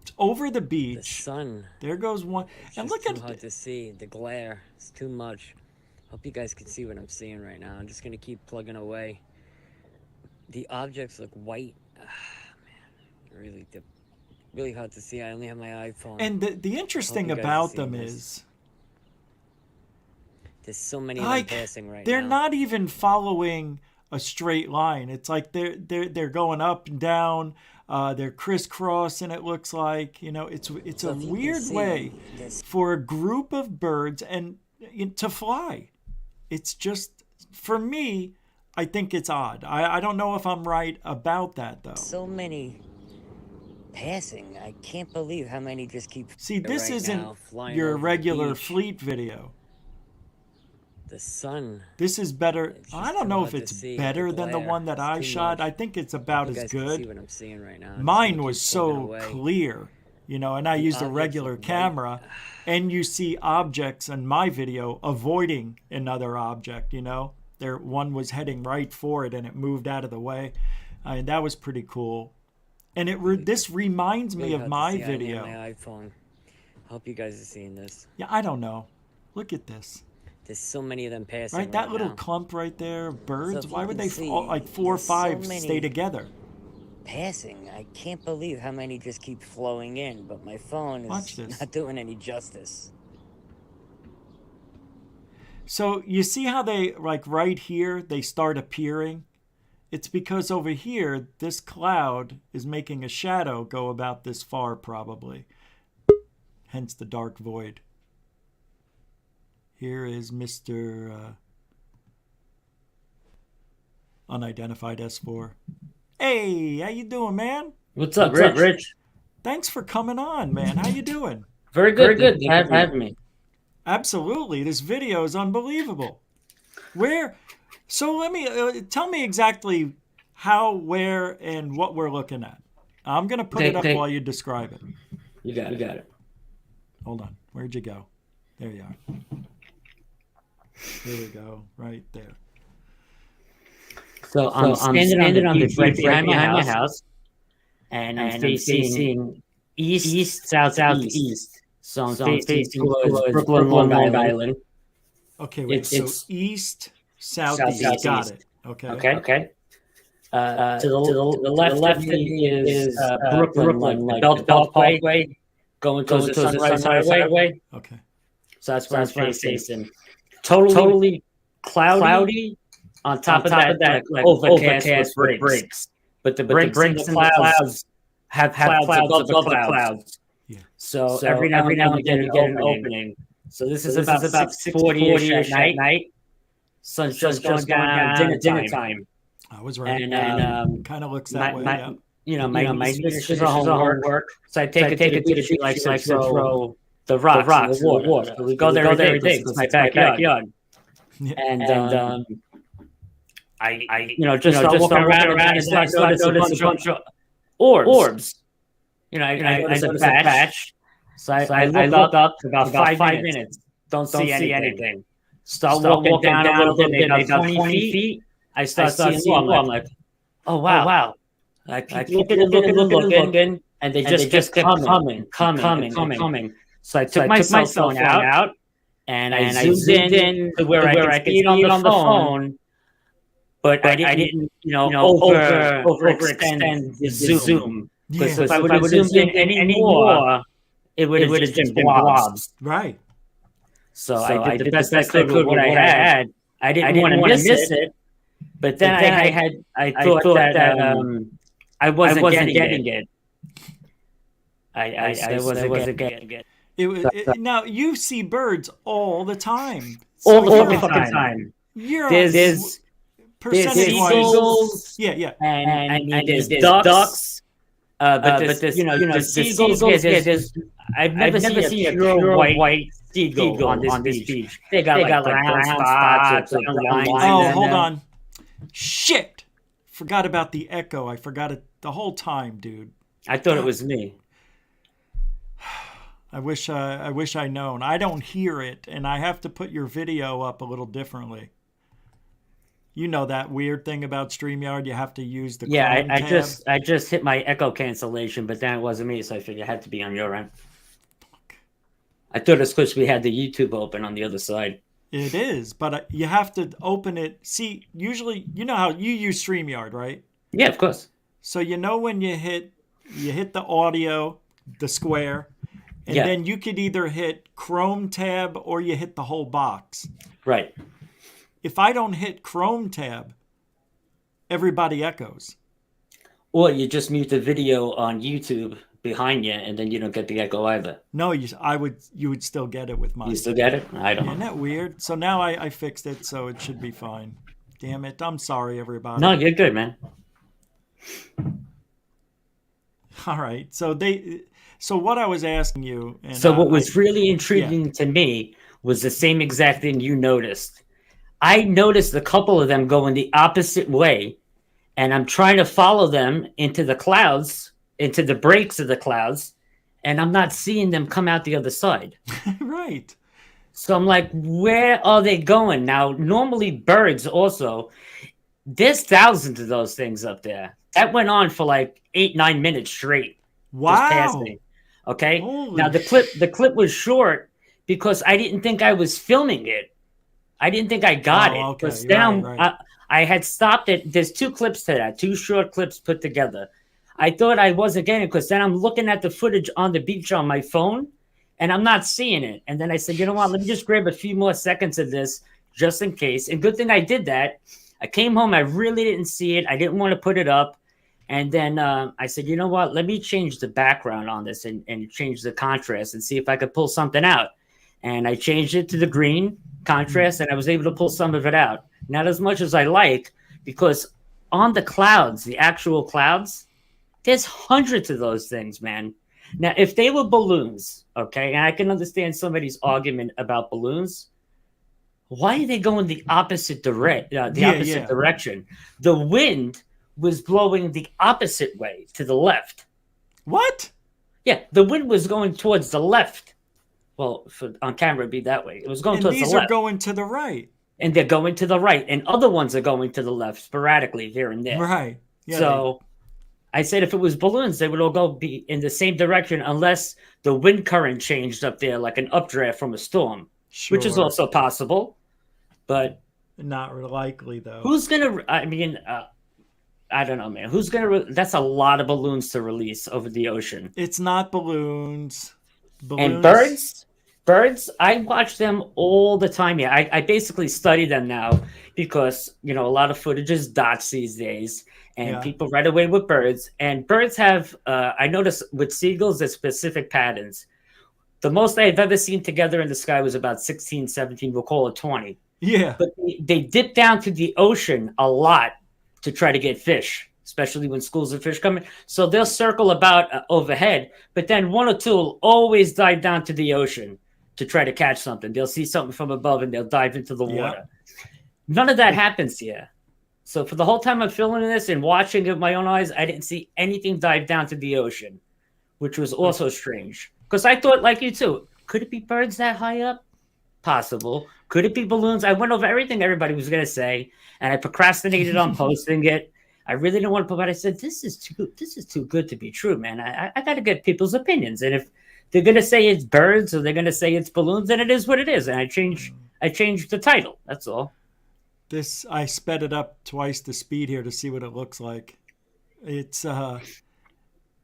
It's over the The beach. sun. There goes one. It's And just look too at hard to see. The glare. It's too much. Hope you guys can see what I'm seeing right now. I'm just gonna keep plugging away. The objects look white. Man, really hard to see. I only have my iPhone. And the interesting you guys are about seeing them this. is There's so many of them like passing right they're now. not even following a straight line. It's like they're going up and down. They're crisscrossing. It looks like, you know, it's So a if you can weird see way them, there's for a group of birds and to fly. It's just, for me, I think it's odd. I don't know if I'm right about that though. so many passing. I can't believe how many just keep. See, this right isn't now, flying your over the regular beach. fleet video. The sun. This is better. It's I just don't too know hard if to it's see. better The than the glare, one that it's I too shot. much. I think it's about You as guys can see good. what I'm seeing right now. I'm just Mine gonna was keep plugging so away. clear, you know, and I The used a objects regular look white. camera, and you see objects in my video avoiding another object, you know. One was heading right for it and it moved out of the way. I mean, that was pretty cool. And this reminds me Really of hard to my see. I only have video. my iPhone. Hope you guys are seeing this. Yeah, I don't know. Look at this. There's so many of them passing Right, that little now. clump right there, birds. if Why you would can they see, all, like 4 or there's so 5 stay many- together? Passing. I can't believe how many just keep flowing in, but my phone Watch is this. not doing any justice. So you see how they, like right here, they start appearing? It's because over here, this cloud is making a shadow go about this far, probably. Hence the dark void. Here is Mr. Unidentified S4. Hey, how you doing, man? What's up, Rich? Thanks for coming on, man. How you doing? Very good. Thank you for having me. Absolutely. This video is unbelievable. So let me, tell me exactly how, where, and what we're looking at. I'm going to put it up while you describe it. You got it. Hold on. Where'd you go? There you are. There we go. Right there. So I'm standing on the beach right behind my house, and I'm facing east, southeast. So I'm facing towards Brooklyn, Long Island. Okay, wait. So east, southeast. Southeast. Got it. Okay. Okay. To the left of me is Brooklyn, like the Beltway, going towards the Sunrise Highway. Okay. So that's where I'm facing. Totally cloudy. On top of that, like overcast with breaks. But the breaks and the clouds have clouds above the clouds. Yeah. So every now and then you get an opening. So this is about 6:40 at night. Sun's just going down, dinner time. I was right. And kind of looks that way. Yeah. You know, my finishes her homework. So I take it to the beach. She likes to throw the rocks in the water. So we go there every day. It's my backyard. And I just start walking around and I notice a bunch of orbs. You know, I notice a patch. So I look up for about 5 minutes. Don't see anything. Start walking down a little bit, about 20 feet. I start seeing more. I'm like, oh, wow. I keep looking, and they just kept coming. So I took my cell phone out, and I zoomed in to where I could see it on the phone. But I didn't, overextend the zoom. Because if I would have zoomed in any more, it would have just been blobs. Right. So I did the best I could with what I had. I didn't want to miss it. But then I thought that I wasn't getting it. I wasn't getting it. Now, you see birds all the time. All the fucking time. There's seagulls. Yeah. And there's ducks. But there's, the seagulls here, I've never seen a pure white seagull on this beach. They got like brown spots. Oh, hold on. Shit. forgot about the echo. I forgot it the whole time, dude. I thought it was me. I wish I'd known. I don't hear it, and I have to put your video up a little differently. You know that weird thing about StreamYard, you have to use the Chrome tab. I just hit my echo cancellation, but then it wasn't me, so I figured it had to be on your end. I thought it's because we had the YouTube open on the other side. It is, but you have to open it. See, usually, you know how you use StreamYard, right? Yeah, of course. So you know when you hit the audio, the square, and then you could either hit Chrome tab or you hit the whole box. Right. If I don't hit Chrome tab, everybody echoes. Or you just mute the video on YouTube behind you, and then you don't get the echo either. No, you would still get it with mine. You still get it? I don't know. Isn't that weird? So now I fixed it, so it should be fine. Damn it. I'm sorry, everybody. No, you're good, man. All right. So what I was asking you... And what was really intriguing to me was the same exact thing you noticed. I noticed a couple of them going the opposite way, and I'm trying to follow them into the clouds, into the breaks of the clouds, and I'm not seeing them come out the other side. Right. So I'm like, where are they going? Now, normally birds also, there's thousands of those things up there. That went on for like 8-9 minutes straight. Wow. Just passing. Okay. Holy now the clip was short because I didn't think I was filming it. I didn't think I got it. Okay. Because now Right. I had stopped it. There's 2 clips to that, 2 short clips put together. I thought I wasn't getting it because then I'm looking at the footage on the beach on my phone and I'm not seeing it. And then I said, you know what? Let me just grab a few more seconds of this just in case. And good thing I did that. I came home. I really didn't see it. I didn't want to put it up. And then I said, you know what? Let me change the background on this and change the contrast and see if I could pull something out. And I changed it to the green contrast, and I was able to pull some of it out. Not as much as I like, because on the clouds, the actual clouds, there's hundreds of those things, man. Now, if they were balloons, okay, and I can understand somebody's argument about balloons, why are they going the opposite direction? The wind was blowing the opposite way to the left. What? Yeah, the wind was going towards the left. Well, on camera, it'd be that way. It was going towards the left. These are going to the right. And they're going to the right. And other ones are going to the left sporadically here and there. Right. Yeah, so I said if it was balloons, they would all be in the same direction unless the wind current changed up there like an updraft from a storm, which is also possible. But not likely, though. Who's going to... I mean... I don't know, man. Who's going to... That's a lot of balloons to release over the ocean. It's not balloons. And birds, I watch them all the time. Yeah, I basically study them now because, a lot of footage is dots these days. And people right away with birds. And birds have... I noticed with seagulls, there's specific patterns. The most I've ever seen together in the sky was about 16, 17. We'll call it 20. Yeah. But they dip down to the ocean a lot to try to get fish, especially when schools of fish come in. So they'll circle about overhead, but then 1 or 2 will always dive down to the ocean to try to catch something. They'll see something from above and they'll dive into the water. None of that happens here. So for the whole time I'm filming this and watching it with my own eyes, I didn't see anything dive down to the ocean, which was also strange. Because I thought, like you too, could it be birds that high up? Possible. Could it be balloons? I went over everything everybody was going to say, and I procrastinated on posting it. I really didn't want to put, but I said, this is too good to be true, man. I got to get people's opinions. And if they're going to say it's birds or they're going to say it's balloons, then it is what it is. And I changed the title. That's all. I sped it up twice the speed here to see what it looks like. It's, honestly,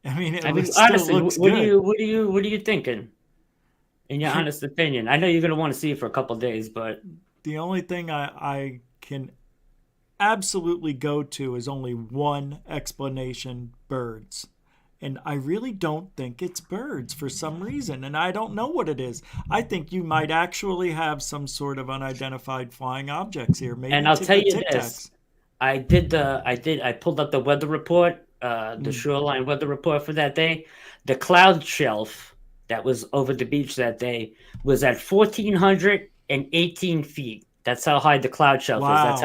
looks what good. What are you thinking? In your honest opinion, I know you're going to want to see it for a couple of days, but the only thing I can absolutely go to is only one explanation: birds. And I really don't think it's birds for some reason, and I don't know what it is. I think you might actually have some sort of unidentified flying objects here. Maybe. And I'll tell you this: I pulled up the weather report, the shoreline weather report for that day. The cloud shelf that was over the beach that day was at 1,418 feet. That's how high the cloud shelf is. That's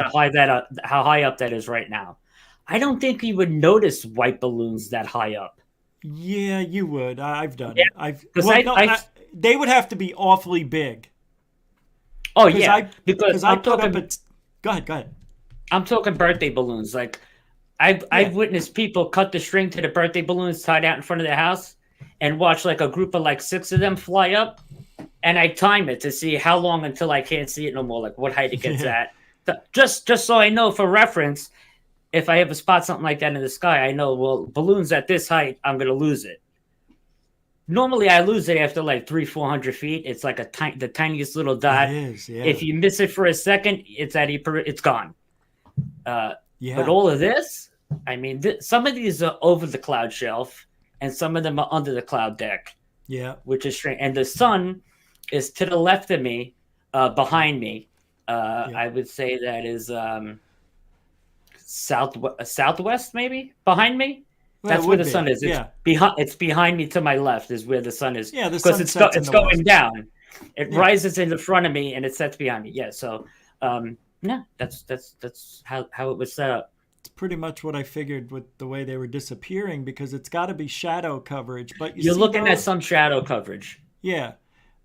how high up that is right now. I don't think you would notice white balloons that high up. Yeah, you would. I've done Yeah, it. 'cause They would have to be awfully big. Oh yeah, because I I'm put talking. up a. Go ahead. I'm talking birthday balloons. Like I've witnessed people cut the string to the birthday balloons tied out in front of their house, and watch like a group of like 6 of them fly up, and I time it to see how long until I can't see it no more. Like what height it gets at. Just so I know for reference, if I ever spot something like that in the sky, I know, well, balloons at this height, I'm going to lose it. Normally, I lose it after like 300-400 feet. It's like the tiniest little dot. It is, yeah. If you miss it for a second, it's gone. Yeah. But all of this, I mean, some of these are over the cloud shelf, and some of them are under the cloud deck. Yeah. Which is strange. And the sun is to the left of me, behind me. I would say that is southwest, maybe behind me. Well, that's where the sun is. Yeah. It's behind me to my left is where the sun is. Yeah, the because sun it's sets in the going west. down. It rises in the front of me and it sets behind me. Yeah. So, that's how it was set up. It's pretty much what I figured with the way they were disappearing, because it's got to be shadow coverage. But you're looking at some shadow coverage. Yeah,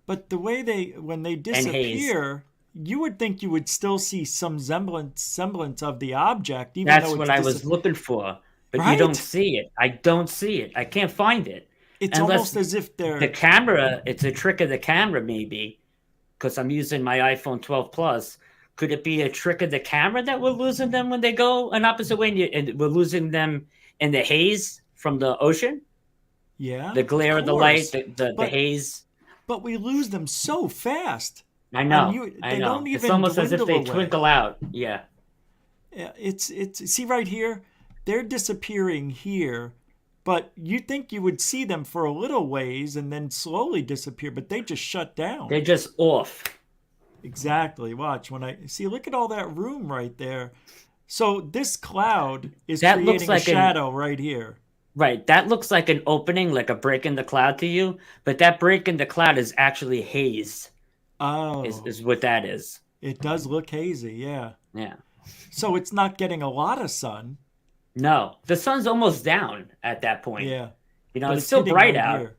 but the way when they disappear, you would think you would still see some semblance of the object. Even That's though it's what I was looking for, but Right? you don't see it. I don't see it. I can't find it. It's almost as if they're the camera. It's a trick of the camera, maybe, because I'm using my iPhone 12 Plus. Could it be a trick of the camera that we're losing them when they go an opposite way, and we're losing them in the haze from the ocean? Yeah, the glare of the light, the haze. But we lose them so fast. I know. They don't even it's almost as if they dwindle away. twinkle out. Yeah. It's see right here, they're disappearing here, but you think you would see them for a little ways and then slowly disappear, but they just shut down. They're just off. Exactly. Watch when I see. Look at all that room right there. So this cloud is That creating looks like a shadow right here. Right. That looks like an opening, like a break in the cloud to you, but that break in the cloud is actually haze. Oh, is what that is. It does look hazy. Yeah. Yeah. So it's not getting a lot of sun. No, the sun's almost down at that point. Yeah. But it's still hitting bright right out. here.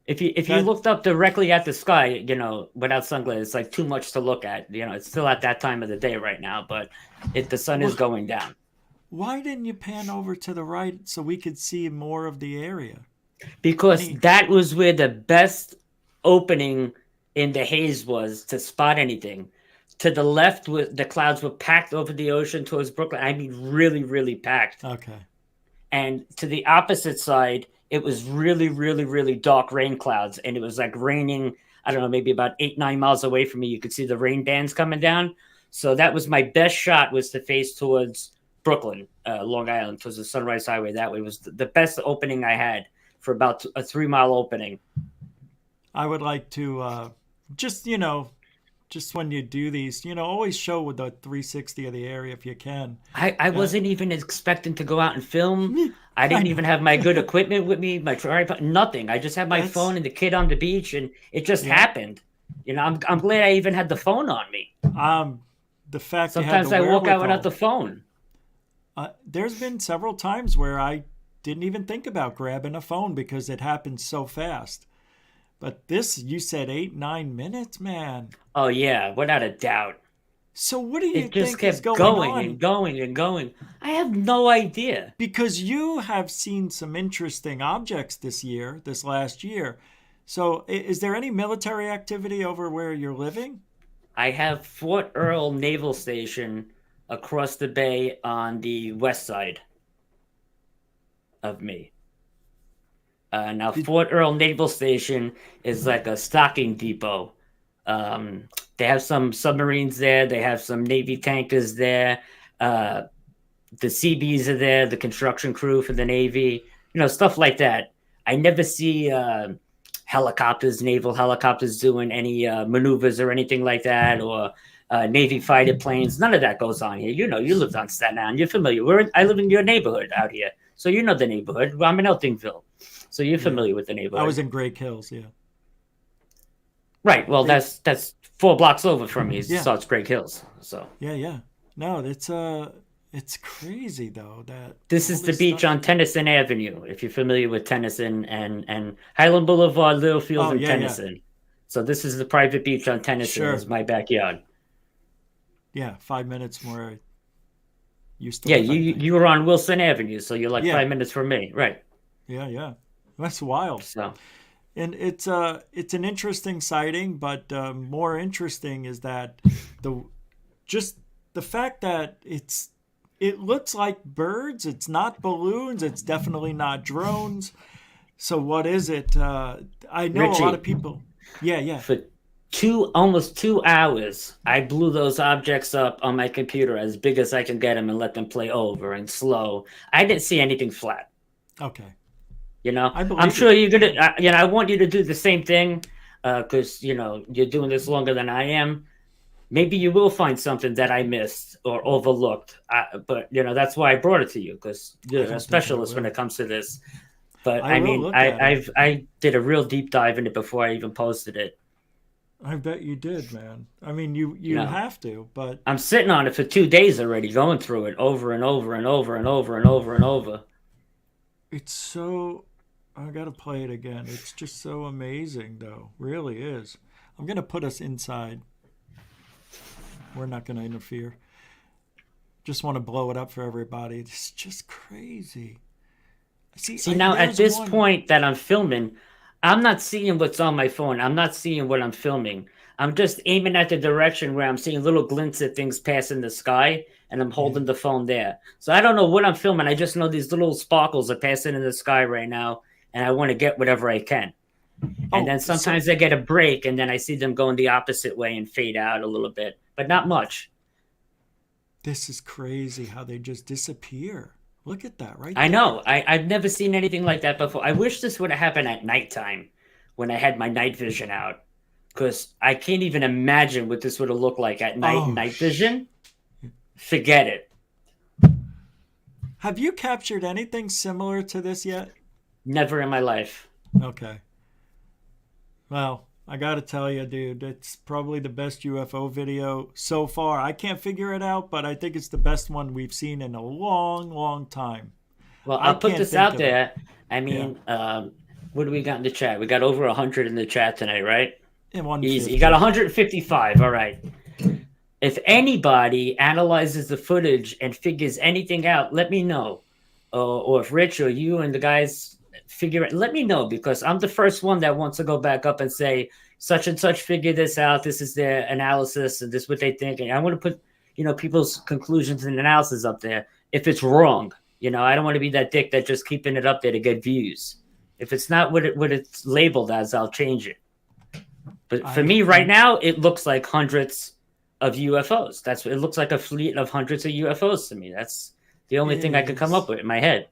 If you looked up directly at the sky, without sunglasses, it's like too much to look at. It's still at that time of the day right now, but the sun is going down. Why didn't you pan over to the right so we could see more of the area? Because that was where the best opening in the haze was to spot anything. To the left, the clouds were packed over the ocean towards Brooklyn. I mean, really, really packed. Okay. And to the opposite side, it was really, really, really dark rain clouds. And it was like raining, I don't know, maybe about 8-9 miles away from me. You could see the rain bands coming down. So that was my best shot, was to face towards Brooklyn, Long Island, towards the Sunrise Highway. That way was the best opening I had for about a 3-mile opening. I would like to just when you do these, always show with the 360 of the area if you can. I wasn't even expecting to go out and film. I didn't even have my good equipment with me, my tripod, nothing. I just had my phone and the kid on the beach, and it just happened. I'm glad I even had the phone on me. The fact sometimes I walk out without the phone. There's been several times where I didn't even think about grabbing a phone because it happened so fast. But this, you said 8-9 minutes, man. Oh yeah, without a doubt. So what do you it just think kept is going going on? and going and going. I have no idea. Because you have seen some interesting objects this last year. So is there any military activity over where you're living? I have Fort Earl Naval Station across the bay on the west side of me. Now, Fort Earl Naval Station is like a stocking depot. They have some submarines there. They have some Navy tankers there. The CBs are there, the construction crew for the Navy, stuff like that. I never see helicopters, naval helicopters doing any maneuvers or anything like that, or Navy fighter planes. None of that goes on here. You lived on Staten Island. You're familiar. I live in your neighborhood out here. So you know the neighborhood. I'm in Eltingville. So you're familiar with the neighborhood. I was in Great Hills, yeah. Right. Well, that's 4 blocks over from me. So it's Great Hills. So yeah. No, it's It's crazy though that This is the beach on Tennyson Avenue, if you're familiar with Tennyson and Highland Boulevard, Littlefield, and Tennyson. Yeah. So this is the private beach on Tennyson. Sure. It's my backyard. Yeah, 5 minutes from where I used to live. Yeah, you were on Wilson Avenue, so you're like 5 minutes from me, right? Yeah. That's wild. So, and it's an interesting sighting, but more interesting is that the fact that it looks like birds. It's not balloons. It's definitely not drones. So what is it? I know Richie, a lot of people. Yeah. For almost 2 hours, I blew those objects up on my computer as big as I can get them and let them play over and slow. I didn't see anything flat. Okay. You know, I'm sure you're gonna. I want you to do the same thing because you're doing this longer than I am. Maybe you will find something that I missed or overlooked. But that's why I brought it to you, because you're a specialist when it comes to this. But I did a real deep dive in it before I even posted it. I bet you did, man. I mean, you have to, but I'm sitting on it for 2 days already, going through it over and over and over and over and over and over. It's so. I gotta play it again. It's just so amazing, though. Really is. I'm gonna put us inside. We're not gonna interfere. Just want to blow it up for everybody. It's just crazy. See now at this point that I'm filming, I'm not seeing what's on my phone. I'm not seeing what I'm filming. I'm just aiming at the direction where I'm seeing little glints of things pass in the sky, and I'm holding the phone there. So I don't know what I'm filming. I just know these little sparkles are passing in the sky right now, and I want to get whatever I can. And then sometimes I get a break, and then I see them going the opposite way and fade out a little bit, but not much. This is crazy how they just disappear. Look at that right there. I know. I've never seen anything like that before. I wish this would have happened at nighttime when I had my night vision out, because I can't even imagine what this would have looked like at night. Night vision. Forget it. Have you captured anything similar to this yet? Never in my life. Okay. Well, I got to tell you, dude, it's probably the best UFO video so far. I can't figure it out, but I think it's the best one we've seen in a long, long time. Well, I'll put this out there. I mean, what do we got in the chat? We got over 100 in the chat tonight, right? Easy. You got 155. All right. If anybody analyzes the footage and figures anything out, let me know. Or if Rich or you and the guys figure it, let me know, because I'm the first one that wants to go back up and say such and such figure this out. This is their analysis, and this is what they think. And I want to put, people's conclusions and analysis up there. If it's wrong, I don't want to be that dick that just keeping it up there to get views. If it's not what it's labeled as, I'll change it. But for me right now, it looks like hundreds of UFOs. That's what it looks like, a fleet of hundreds of UFOs to me. That's the only thing I could come up with in my head.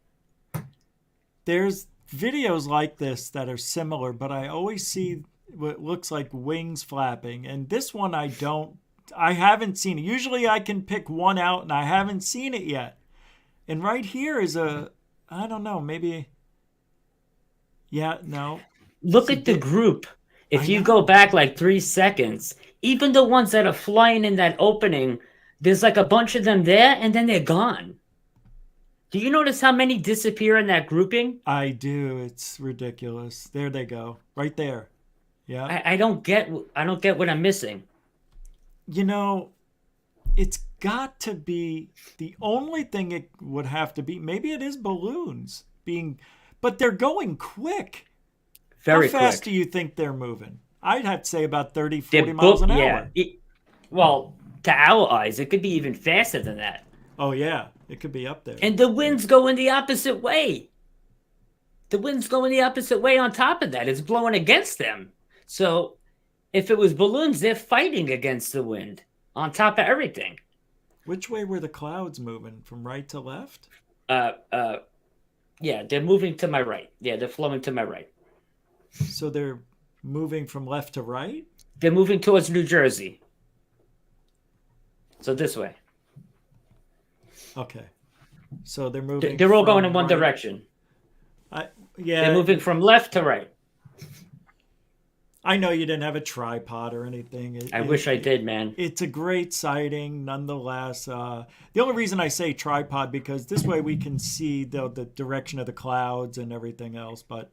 There's videos like this that are similar, but I always see what looks like wings flapping. And this one I haven't seen it. Usually I can pick one out, and I haven't seen it yet. And right here is I don't know, maybe. Yeah, no. Look at the group. If you go back like 3 seconds, even the ones that are flying in that opening, there's like a bunch of them there, and then they're gone. Do you notice how many disappear in that grouping? I do. It's ridiculous. There they go. Right there. Yeah. I don't get what I'm missing. It's got to be, the only thing it would have to be, maybe it is balloons but they're going quick. Very How fast quick. do you think they're moving? I'd have to say about 30, 40 miles an hour. Well, to our eyes, it could be even faster than that. Oh, yeah. It could be up there. And the winds go in the opposite way. The winds go in the opposite way on top of that. It's blowing against them. So if it was balloons, they're fighting against the wind on top of everything. Which way were the clouds moving? From right to left? Yeah, they're moving to my right. Yeah, they're flowing to my right. So they're moving from left to right? They're moving towards New Jersey. So this way. Okay. So they're moving. They're all going in one direction. Yeah. They're moving from left to right. I know you didn't have a tripod or anything. I wish I did, man. It's a great sighting, nonetheless. The only reason I say tripod because this way we can see the direction of the clouds and everything else. But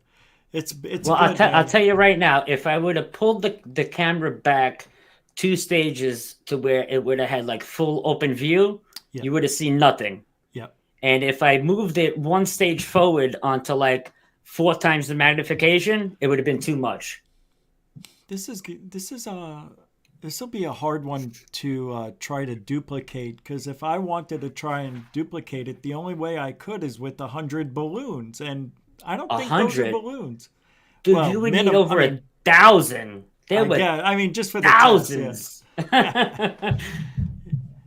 it's well. Good, I'll tell you right now. If I would have pulled the camera back 2 stages to where it would have had like full open view, you would have seen nothing. Yeah. And if I moved it 1 stage forward onto like 4 times the magnification, it would have been too much. This will be a hard one to try to duplicate because if I wanted to try and duplicate it, the only way I could is with 100 balloons, and I don't think 100? those are balloons. Dude, you would need over 1,000. I mean, just for the thousands.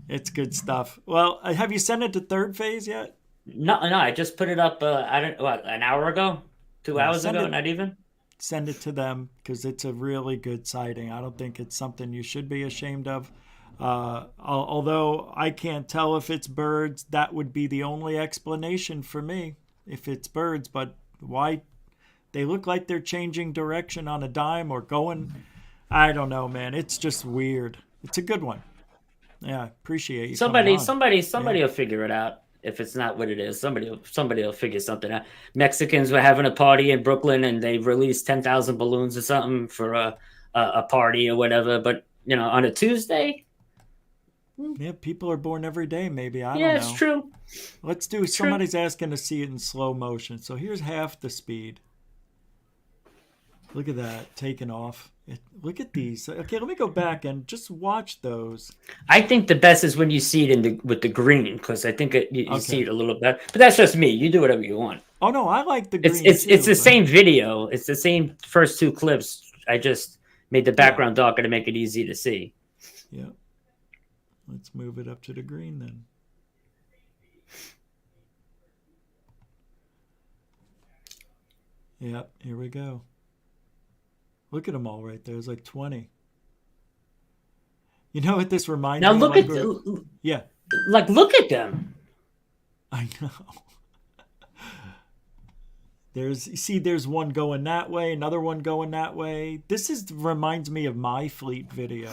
It's good stuff. Well, have you sent it to third phase yet? No. I just put it up. An hour ago, 2 hours ago, not even. Send it to them because it's a really good sighting. I don't think it's something you should be ashamed of. Although I can't tell if it's birds, that would be the only explanation for me if it's birds. But why? They look like they're changing direction on a dime or going. I don't know, man. It's just weird. It's a good one. Yeah, appreciate you. Somebody will figure it out. If it's not what it is, somebody will figure something out. Mexicans were having a party in Brooklyn and they released 10,000 balloons or something for a party or whatever. But on a Tuesday, yeah, people are born every day. Maybe I don't know. Yeah, it's true. Let's do. Somebody's asking to see it in slow motion. So here's half the speed. Look at that taking off. Look at these. Okay, let me go back and just watch those. I think the best is when you see it with the green because I think you see it a little better. But that's just me. You do whatever you want. Oh no, I like the green. It's the same video. It's the same first 2 clips. I just made the background darker to make it easy to see. Yeah. Let's move it up to the green then. Yep, here we go. Look at them all right there. There's like 20. You know what this reminds me of? Now look at yeah. Like look at them. I know. There's one going that way, another one going that way. This reminds me of my fleet video.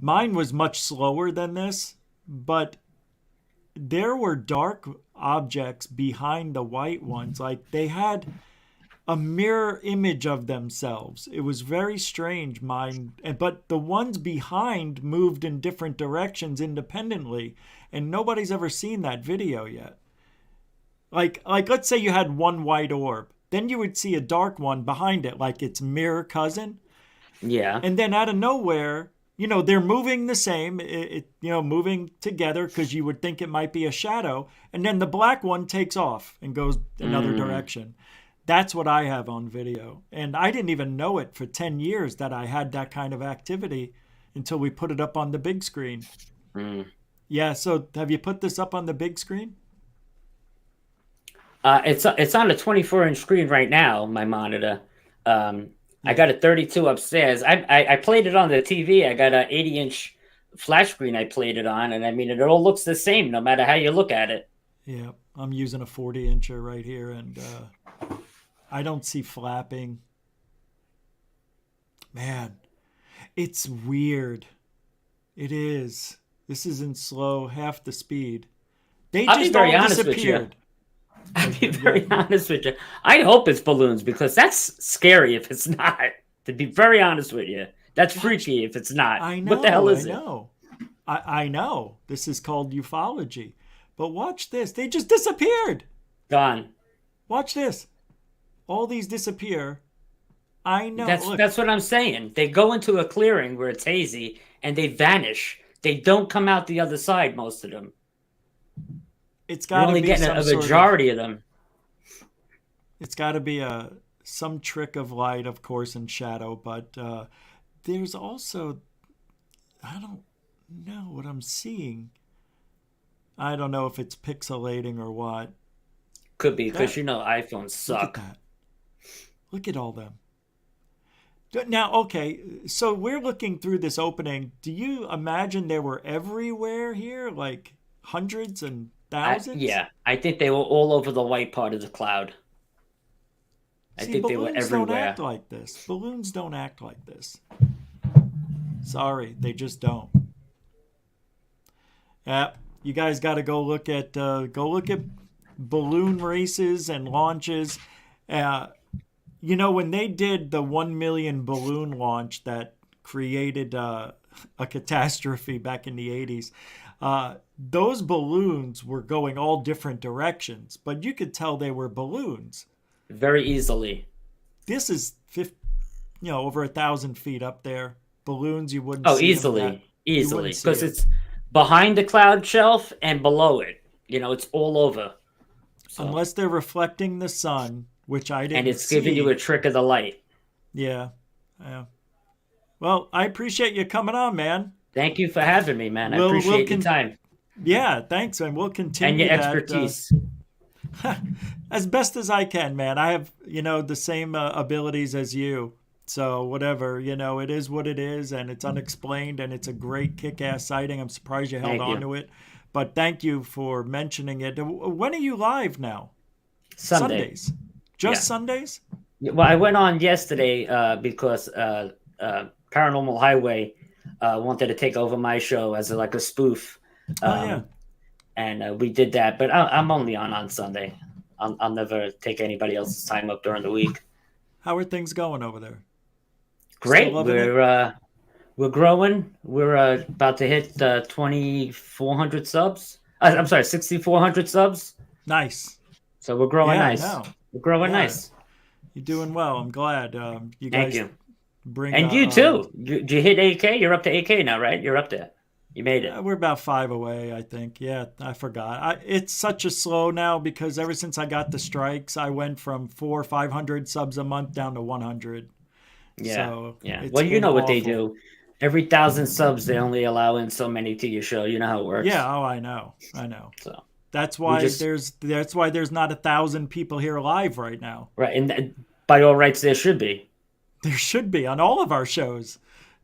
Mine was much slower than this, but there were dark objects behind the white ones. Like they had a mirror image of themselves. It was very strange, but the ones behind moved in different directions independently, and nobody's ever seen that video yet. Like let's say you had one white orb, then you would see a dark one behind it, like its mirror cousin. Yeah. And then out of nowhere, they're moving the same, moving together because you would think it might be a shadow, and then the black one takes off and goes another direction. That's what I have on video. And I didn't even know it for 10 years that I had that kind of activity until we put it up on the big screen. Yeah, so have you put this up on the big screen? It's on a 24-inch screen right now, my monitor. I got a 32 upstairs. I played it on the TV. I got an 80-inch flat screen I played it on. And I mean, it all looks the same no matter how you look at it. Yeah, I'm using a 40-incher right here, and I don't see flapping. Man, it's weird. It is. This is in slow, half the speed. They just all disappeared. I'll be very honest with you. I hope it's balloons because that's scary if it's not. To be very honest with you. That's freaky if it's not. I know. What the hell is it? I know. This is called ufology. But watch this. They just disappeared. Gone. Watch this. All these disappear. I know. That's what I'm saying. They go into a clearing where it's hazy and they vanish. They don't come out the other side, most of them. It's got to be getting a majority of them. It's got to be some trick of light, of course, and shadow. But there's also, I don't know what I'm seeing. I don't know if it's pixelating or what. Could be, because iPhones suck. Look at that. Look at all them. Now, okay, so we're looking through this opening. Do you imagine they were everywhere here? Like hundreds and thousands? I think they were all over the white part of the cloud. I think they were balloons don't everywhere. act like this. Balloons don't act like this. Sorry, they just don't. Yeah, you guys got to go look at balloon races and launches. You know, when they did the 1 million balloon launch that created a catastrophe back in the 80s, those balloons were going all different directions, but you could tell they were balloons. Very easily. This is over 1,000 feet up there. Balloons, you wouldn't Oh, see easily, easily, because it's behind the cloud shelf and below it. You know, it's all over. So. Unless they're reflecting the sun, which I didn't see. And it's giving you a trick of the light. Yeah. Well, I appreciate you coming on, man. Thank you for having me, man. I appreciate your time. Yeah, thanks, and we'll continue. And your expertise. As best as I can, man. I have, the same abilities as you. So whatever, it is what it is, and it's unexplained, and it's a great kick-ass sighting. I'm surprised you held on to it. But thank you for mentioning it. When are you live now? Sundays. Just Sundays? Well, I went on yesterday because Paranormal Highway wanted to take over my show as a spoof. And we did that, but I'm only on Sunday. I'll never take anybody else's time up during the week. How are things going over there? Great. We're growing. We're about to hit 2,400 subs. I'm sorry, 6,400 subs. Nice. So we're growing nice. We're growing nice. You're doing well. I'm glad. You guys. Thank you. Bring and you too. Did you hit 8K? You're up to 8K now, right? You're up there. You made it. We're about 5 away, I think. Yeah, I forgot. It's such a slow now because ever since I got the strikes, I went from 400 or 500 subs a month down to 100. Yeah. So well, you know what they do. Every 1,000 subs, they only allow in so many to your show. You know how it works. Yeah. Oh, I know. So that's why there's not 1,000 people here live right now. Right, and by all rights, there should be. There should be on all of our shows.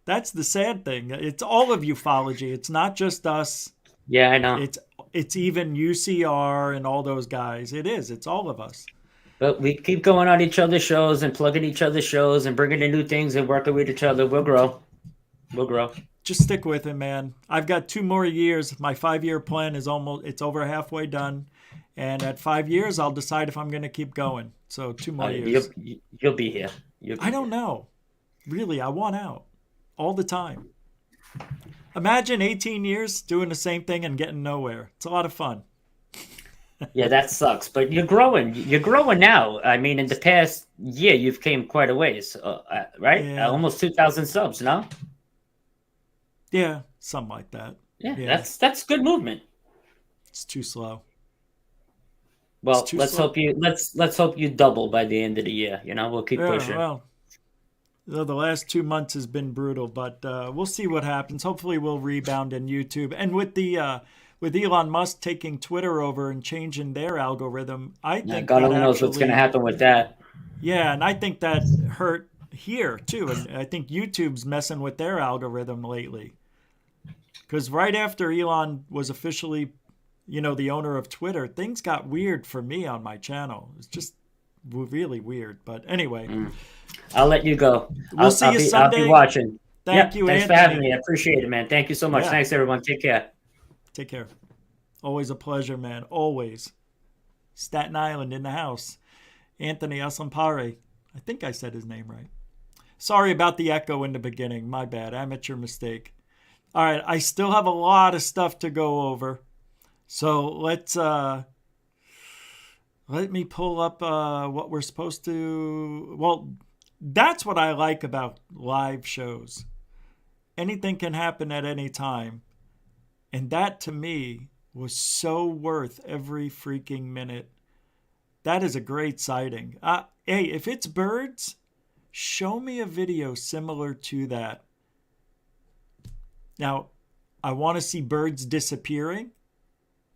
That's the sad thing. It's all of ufology. It's not just us. Yeah, I know. It's even UCR and all those guys. It is. It's all of us. But we keep going on each other's shows and plugging each other's shows and bringing in new things and working with each other. We'll grow. We'll grow. Just stick with it, man. I've got 2 more years. My 5-year plan is it's over halfway done. And at 5 years, I'll decide if I'm going to keep going. So 2 more years. You'll be here. I don't know. Really, I want out all the time. Imagine 18 years doing the same thing and getting nowhere. It's a lot of fun. Yeah, that sucks. But you're growing. You're growing now. I mean, in the past year, you've came quite a ways, right? Yeah. Almost 2,000 subs, no? Yeah, something like that. Yeah. That's good movement. It's too slow. Well, let's hope you double by the end of the year. We'll keep pushing. Well, the last 2 months has been brutal, but we'll see what happens. Hopefully, we'll rebound in YouTube. And with Elon Musk taking Twitter over and changing their algorithm, I think God only knows what's going to happen with that. Yeah, and I think that hurt here too. And I think YouTube's messing with their algorithm lately. Because right after Elon was officially, the owner of Twitter, things got weird for me on my channel. It's just really weird. But anyway. I'll let you go. We'll see you Sunday. I'll be watching. Thank you, Thanks Anthony. for having me. I appreciate it, man. Thank you so much. Yeah. Thanks, everyone. Take care. Take care. Always a pleasure, man. Always. Staten Island in the house. Anthony Asampare. I think I said his name right. Sorry about the echo in the beginning. My bad. Amateur mistake. All right. I still have a lot of stuff to go over. So let me pull up what we're supposed to. Well, that's what I like about live shows. Anything can happen at any time. And that to me was so worth every freaking minute. That is a great sighting. Hey, if it's birds, show me a video similar to that. Now, I want to see birds disappearing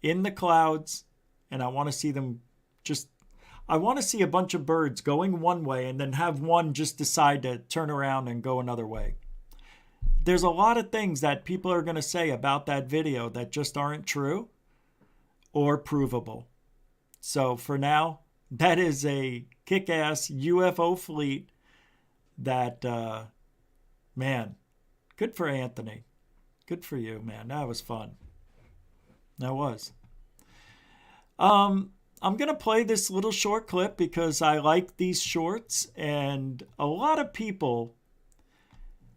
in the clouds, and I want to see them I want to see a bunch of birds going one way and then have one just decide to turn around and go another way. There's a lot of things that people are going to say about that video that just aren't true or provable. So for now, that is a kick-ass UFO fleet that, man, good for Anthony. Good for you, man. That was fun. That was. I'm going to play this little short clip because I like these shorts, and a lot of people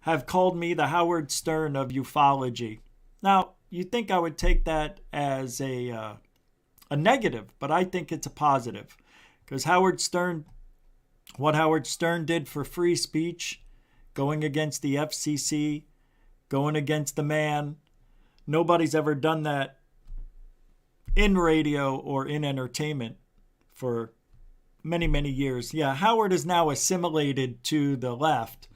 have called me the Howard Stern of ufology. Now, you'd think I would take that as a negative, but I think it's a positive. Because what Howard Stern did for free speech, going against the FCC, going against the man, nobody's ever done that in radio or in entertainment for many, many years. Yeah, Howard is now assimilated to the left.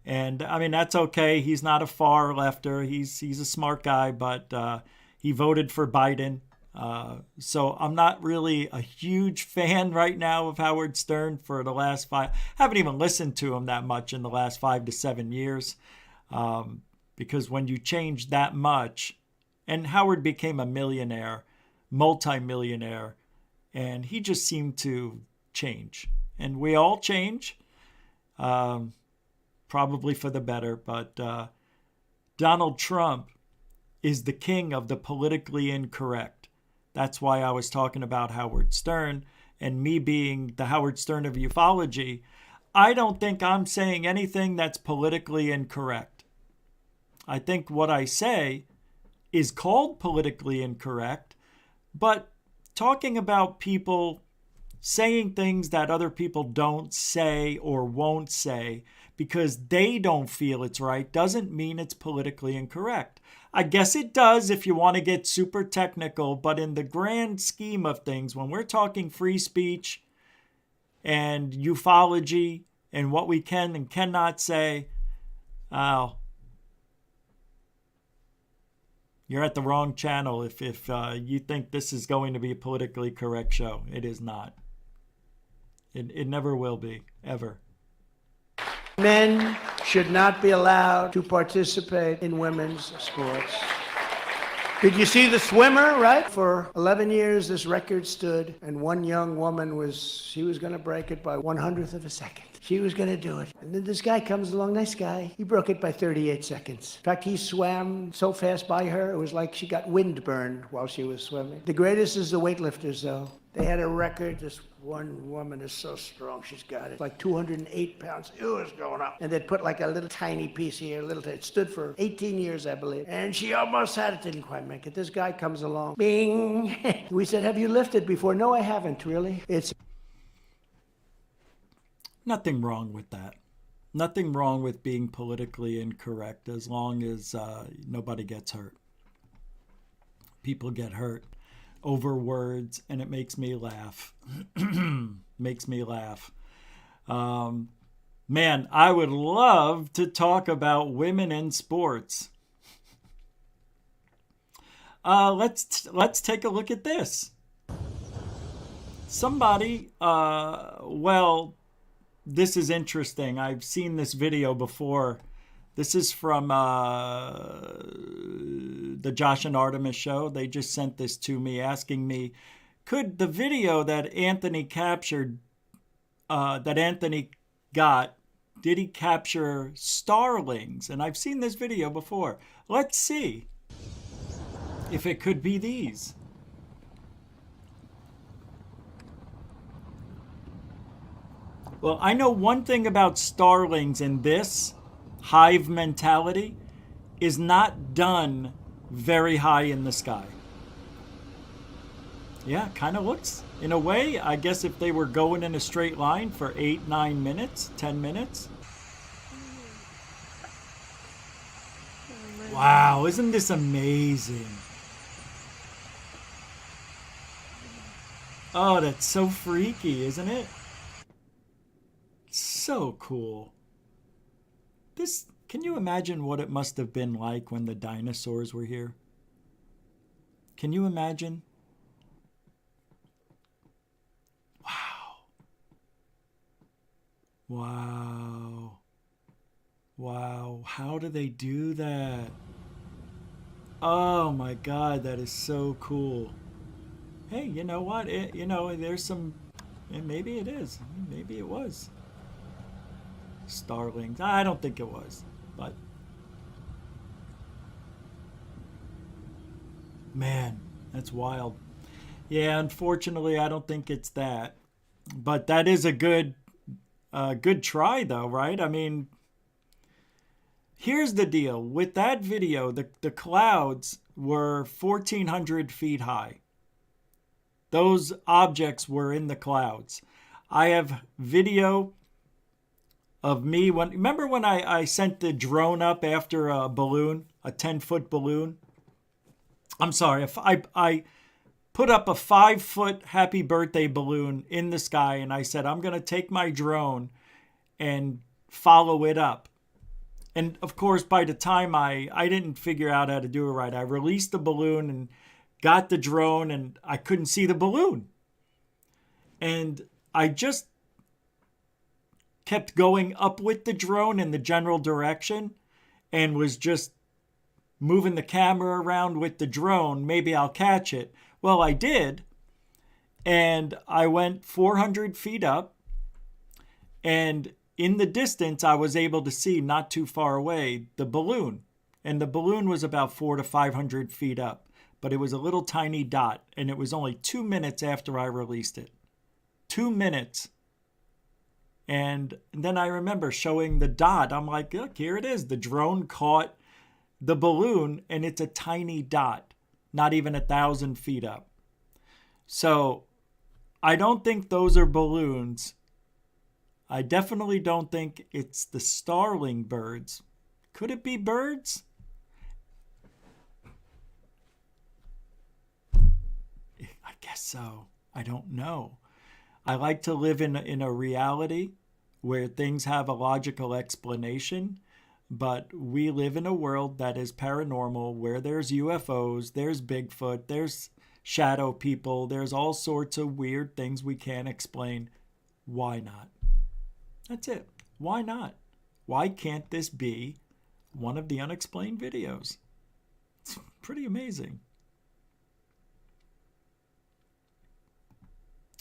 And, I mean, that's okay. He's not a far lefter. He's a smart guy, but he voted for Biden. So I'm not really a huge fan right now of Howard Stern for the last haven't even listened to him that much in the last 5 to 7 years. Because when you change that much, and Howard became a millionaire, multi-millionaire, and he just seemed to change. And we all change, probably for the better, but Donald Trump is the king of the politically incorrect. That's why I was talking about Howard Stern, and me being the Howard Stern of ufology. I don't think I'm saying anything that's politically incorrect. I think what I say is called politically incorrect, but talking about people saying things that other people don't say or won't say because they don't feel it's right doesn't mean it's politically incorrect. I guess it does if you want to get super technical, but in the grand scheme of things, when we're talking free speech and ufology and what we can and cannot say, you're at the wrong channel if you think this is going to be a politically correct show. It is not. It never will be, ever. Men should not be allowed to participate in women's sports. Did you see the swimmer, right? For 11 years, this record stood, and one young woman she was going to break it by 1/100th of a second. She was going to do it. And then this guy comes along, nice guy. He broke it by 38 seconds. In fact, he swam so fast by her, it was like she got windburned while she was swimming. The greatest is the weightlifters, though. They had a record. This one woman is so strong, she's got it. Like 208 pounds. It was going up. And they'd put like a little tiny piece here, it stood for 18 years, I believe. And she almost had it, didn't quite make it. This guy comes along. Bing! We said, have you lifted before? No, I haven't, really. It's nothing wrong with that. Nothing wrong with being politically incorrect as long as nobody gets hurt. People get hurt over words, and it makes me laugh. Makes me laugh. Man, I would love to talk about women in sports. Let's take a look at this. Somebody, this is interesting. I've seen this video before. This is from the Josh and Artemis show. They just sent this to me asking me, could the video that Anthony captured, that Anthony got, did he capture starlings? And I've seen this video before. Let's see if it could be these. Well, I know one thing about starlings, and this hive mentality is not done very high in the sky. Yeah, kind of looks, in a way, I guess if they were going in a straight line for 8, 9 minutes, 10 minutes. Wow, isn't this amazing? Oh, that's so freaky, isn't it? So cool. Can you imagine what it must have been like when the dinosaurs were here? Can you imagine? Wow. Wow. How do they do that? Oh my God, that is so cool. Hey, you know what? There's some And maybe it is. Maybe it was Starling. I don't think it was, but man, that's wild. Yeah, unfortunately, I don't think it's that. But that is a good try, though, right? I mean, here's the deal. With that video, the clouds were 1,400 feet high. Those objects were in the clouds. I have video of me. Remember when I sent the drone up after a balloon, a 10-foot balloon? I'm sorry, if I put up a 5-foot happy birthday balloon in the sky, and I said, I'm going to take my drone and follow it up. And of course, by the time I didn't figure out how to do it right, I released the balloon and got the drone, and I couldn't see the balloon. And I just kept going up with the drone in the general direction and was just moving the camera around with the drone. Maybe I'll catch it. Well, I did. And I went 400 feet up. And in the distance, I was able to see, not too far away, the balloon. And the balloon was about 400 to 500 feet up. But it was a little tiny dot. And it was only 2 minutes after I released it. 2 minutes. And then I remember showing the dot. I'm like, look, here it is. The drone caught the balloon, and it's a tiny dot, not even 1,000 feet up. So I don't think those are balloons. I definitely don't think it's the Starling birds. Could it be birds? I guess so. I don't know. I like to live in a reality where things have a logical explanation. But we live in a world that is paranormal, where there's UFOs, there's Bigfoot, there's shadow people, there's all sorts of weird things we can't explain. Why not? That's it. Why not? Why can't this be one of the unexplained videos? It's pretty amazing.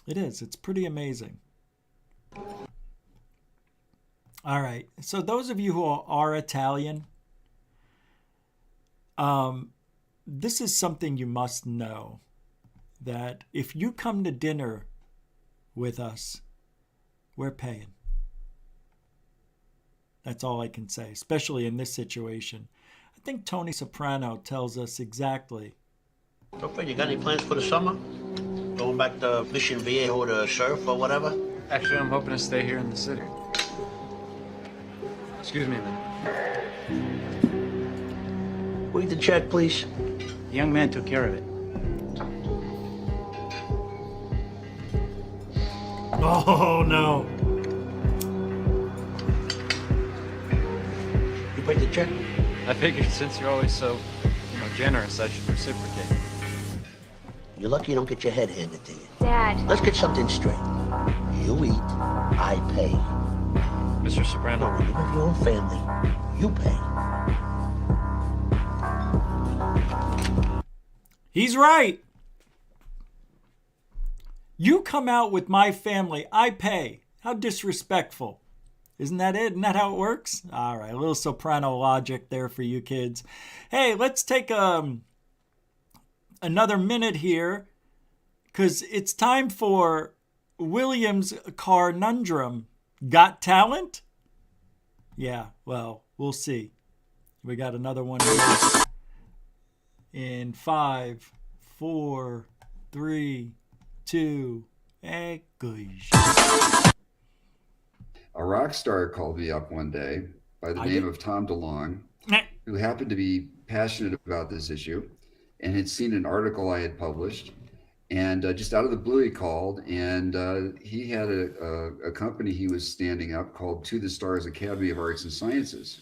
It is. It's pretty amazing. All right. So those of you who are Italian, this is something you must know, that if you come to dinner with us, we're paying. That's all I can say, especially in this situation. I think Tony Soprano tells us exactly. Okay, you got any plans for the summer? Going back to Mission Viejo to surf or whatever? Actually, I'm hoping to stay here in the city. Excuse me a minute. Read the check, please. The young man took care of it. Oh, no. You paid the check? I figured since you're always so, generous, I should reciprocate. You're lucky you don't get your head handed to you. Dad. Let's get something straight. You eat, I pay. Mr. Soprano. No, when you have your own family, you pay. He's right. You come out with my family, I pay. How disrespectful. Isn't that it? Isn't that how it works? All right, a little Soprano logic there for you kids. Hey, let's take another minute here, because it's time for William's Carnundrum. Got talent? Yeah, well, we'll see. We got another one here. In 5, 4, 3, 2, and gosh. A rock star called me up one day by the name of Tom DeLonge, who happened to be passionate about this issue and had seen an article I had published. And just out of the blue, he called, and he had a company he was standing up called To the Stars Academy of Arts and Sciences.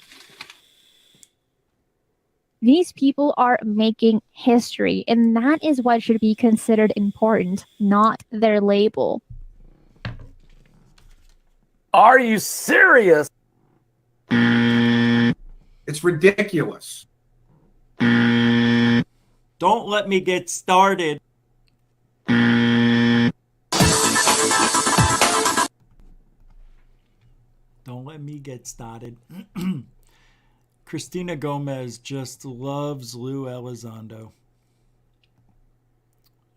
These people are making history, and that is what should be considered important, not their label. Are you serious? It's ridiculous. Don't let me get started. Don't let me get started. Christina Gomez just loves Lou Elizondo.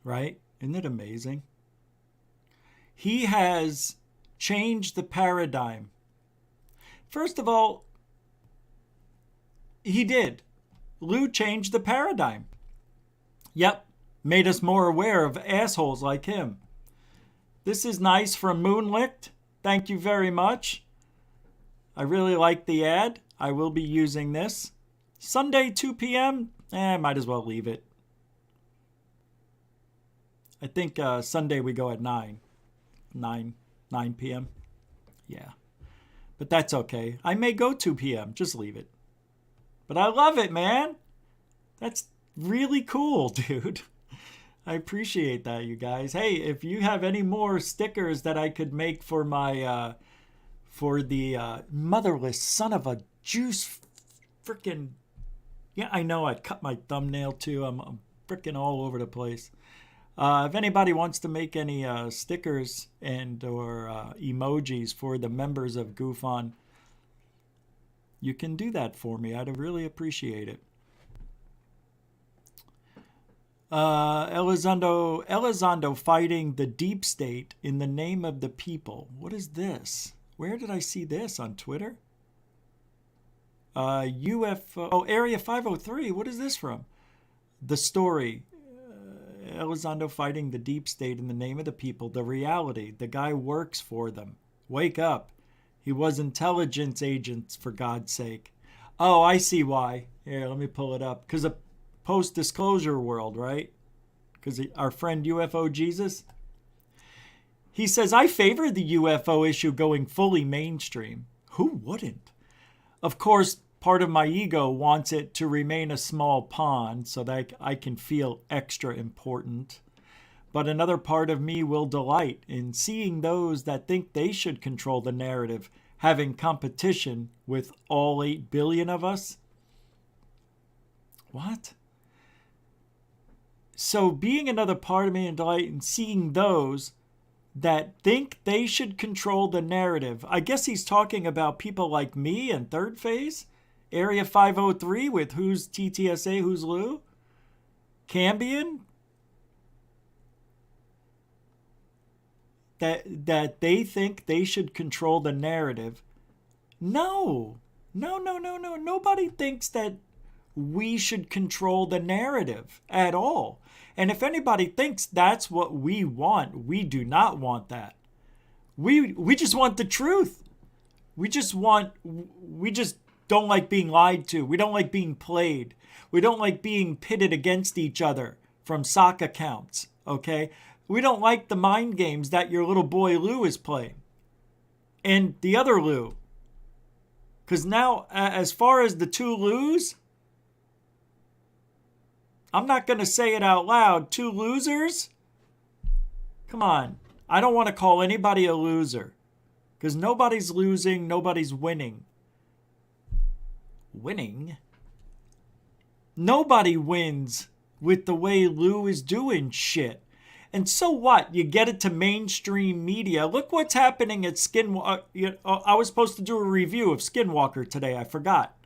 Right? Isn't it amazing? He has changed the paradigm. First of all, he did. Lou changed the paradigm. Yep, made us more aware of assholes like him. This is nice from Moonlicht. Thank you very much. I really like the ad. I will be using this. Sunday, 2 p.m.? Might as well leave it. I think Sunday we go at 9 p.m. Yeah. But that's okay. I may go 2 p.m. Just leave it. But I love it, man. That's really cool, dude. I appreciate that, you guys. Hey, if you have any more stickers that I could make for my, for the motherless son of a juice freaking... Yeah, I know I cut my thumbnail too. I'm freaking all over the place. If anybody wants to make any stickers and or emojis for the members of Goof On, you can do that for me. I'd really appreciate it. Elizondo fighting the deep state in the name of the people. What is this? Where did I see this? On Twitter? UFO. Oh, Area 503. What is this from? The story. Elizondo fighting the deep state in the name of the people. The reality. The guy works for them. Wake up. He was intelligence agents, for God's sake. Oh, I see why. Here, let me pull it up. Because of post-disclosure world, right? Because our friend UFO Jesus, he says, I favor the UFO issue going fully mainstream. Who wouldn't? Of course, part of my ego wants it to remain a small pond so that I can feel extra important. But another part of me will delight in seeing those that think they should control the narrative having competition with all 8 billion of us. What? So being another part of me and delight in seeing those that think they should control the narrative. I guess he's talking about people like me and Third Phase. Area 503 with who's TTSA, who's Lou. Cambion. That they think they should control the narrative. No. Nobody thinks that we should control the narrative at all. And if anybody thinks that's what we want, we do not want that. We just want the truth. We just don't like being lied to. We don't like being played. We don't like being pitted against each other from sock accounts, okay? We don't like the mind games that your little boy Lou is playing. And the other Lou. Because now, as far as the two Lou's, I'm not going to say it out loud. 2 losers? Come on. I don't want to call anybody a loser. Because nobody's losing, nobody's winning. Winning? Nobody wins with the way Lou is doing shit. And so what? You get it to mainstream media. Look what's happening at Skinwalker. I was supposed to do a review of Skinwalker today. I forgot.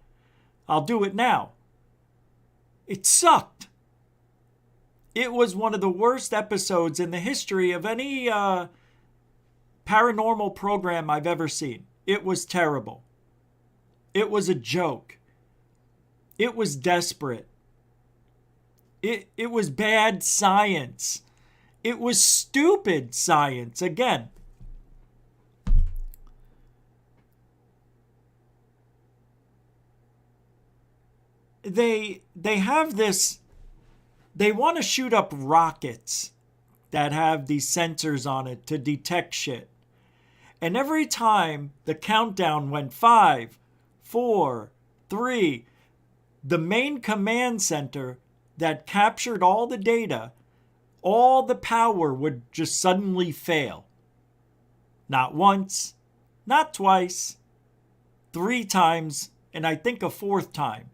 I'll do it now. It sucked. It was one of the worst episodes in the history of any paranormal program I've ever seen. It was terrible. It was a joke. It was desperate. It was bad science. It was stupid science. Again, they have this. They want to shoot up rockets that have these sensors on it to detect shit. And every time the countdown went 5, 4, 3, the main command center that captured all the data, all the power would just suddenly fail. Not once, not twice, 3 times, and I think a 4th time.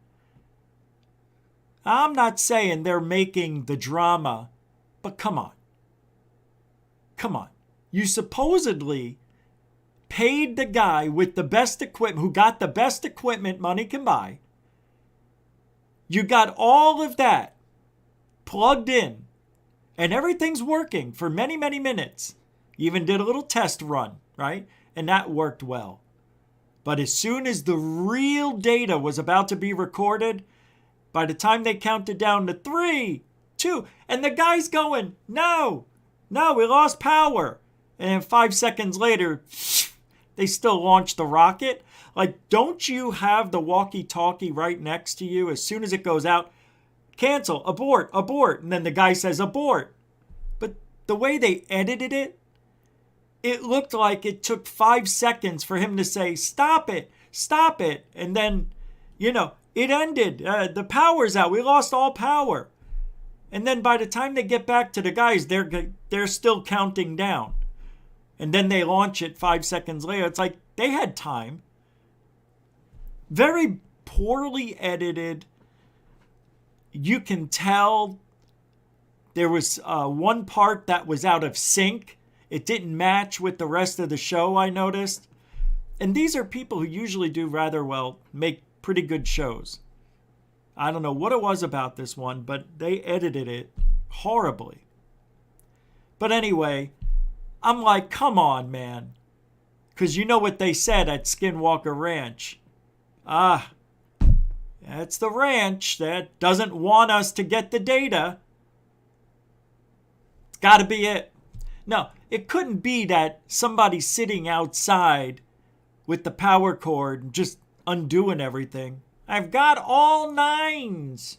I'm not saying they're making the drama, but come on. Come on. You supposedly paid the guy with the best equipment, who got the best equipment money can buy. You got all of that plugged in, and everything's working for many, many minutes. You even did a little test run, right? And that worked well. But as soon as the real data was about to be recorded, by the time they counted down to 3, 2, and the guy's going, no, we lost power. And then 5 seconds later, they still launched the rocket. Like, don't you have the walkie-talkie right next to you? As soon as it goes out, cancel, abort. And then the guy says abort. But the way they edited it, it looked like it took 5 seconds for him to say, stop it. And then, it ended. The power's out. We lost all power. And then by the time they get back to the guys, they're still counting down. And then they launch it 5 seconds later. It's like they had time. Very poorly edited. You can tell there was one part that was out of sync. It didn't match with the rest of the show, I noticed. And these are people who usually do rather well, make pretty good shows. I don't know what it was about this one, but they edited it horribly. But anyway, I'm like, come on, man. Because you know what they said at Skinwalker Ranch. That's the ranch that doesn't want us to get the data. It's got to be it. No, it couldn't be that somebody's sitting outside with the power cord just undoing everything. I've got all 9s.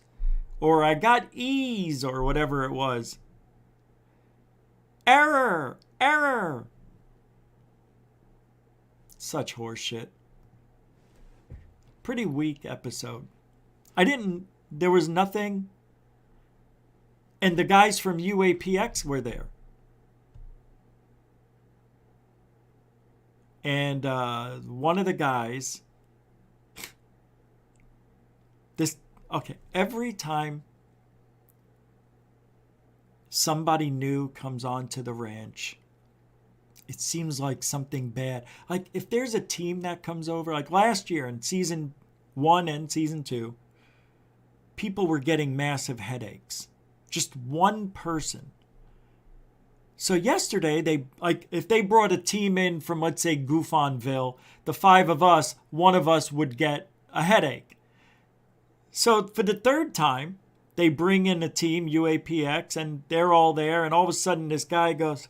Or I got E's or whatever it was. Error. Such horseshit. Pretty weak episode. There was nothing. And the guys from UAPX were there. And one of the guys, every time somebody new comes onto the ranch, it seems like something bad. Like if there's a team that comes over, like last year in season 1 and season 2, people were getting massive headaches. Just one person. So yesterday, if they brought a team in from, let's say, Goofonville, the 5 of us, one of us would get a headache. So for the 3rd time, they bring in a team, UAPX, and they're all there, and all of a sudden this guy goes,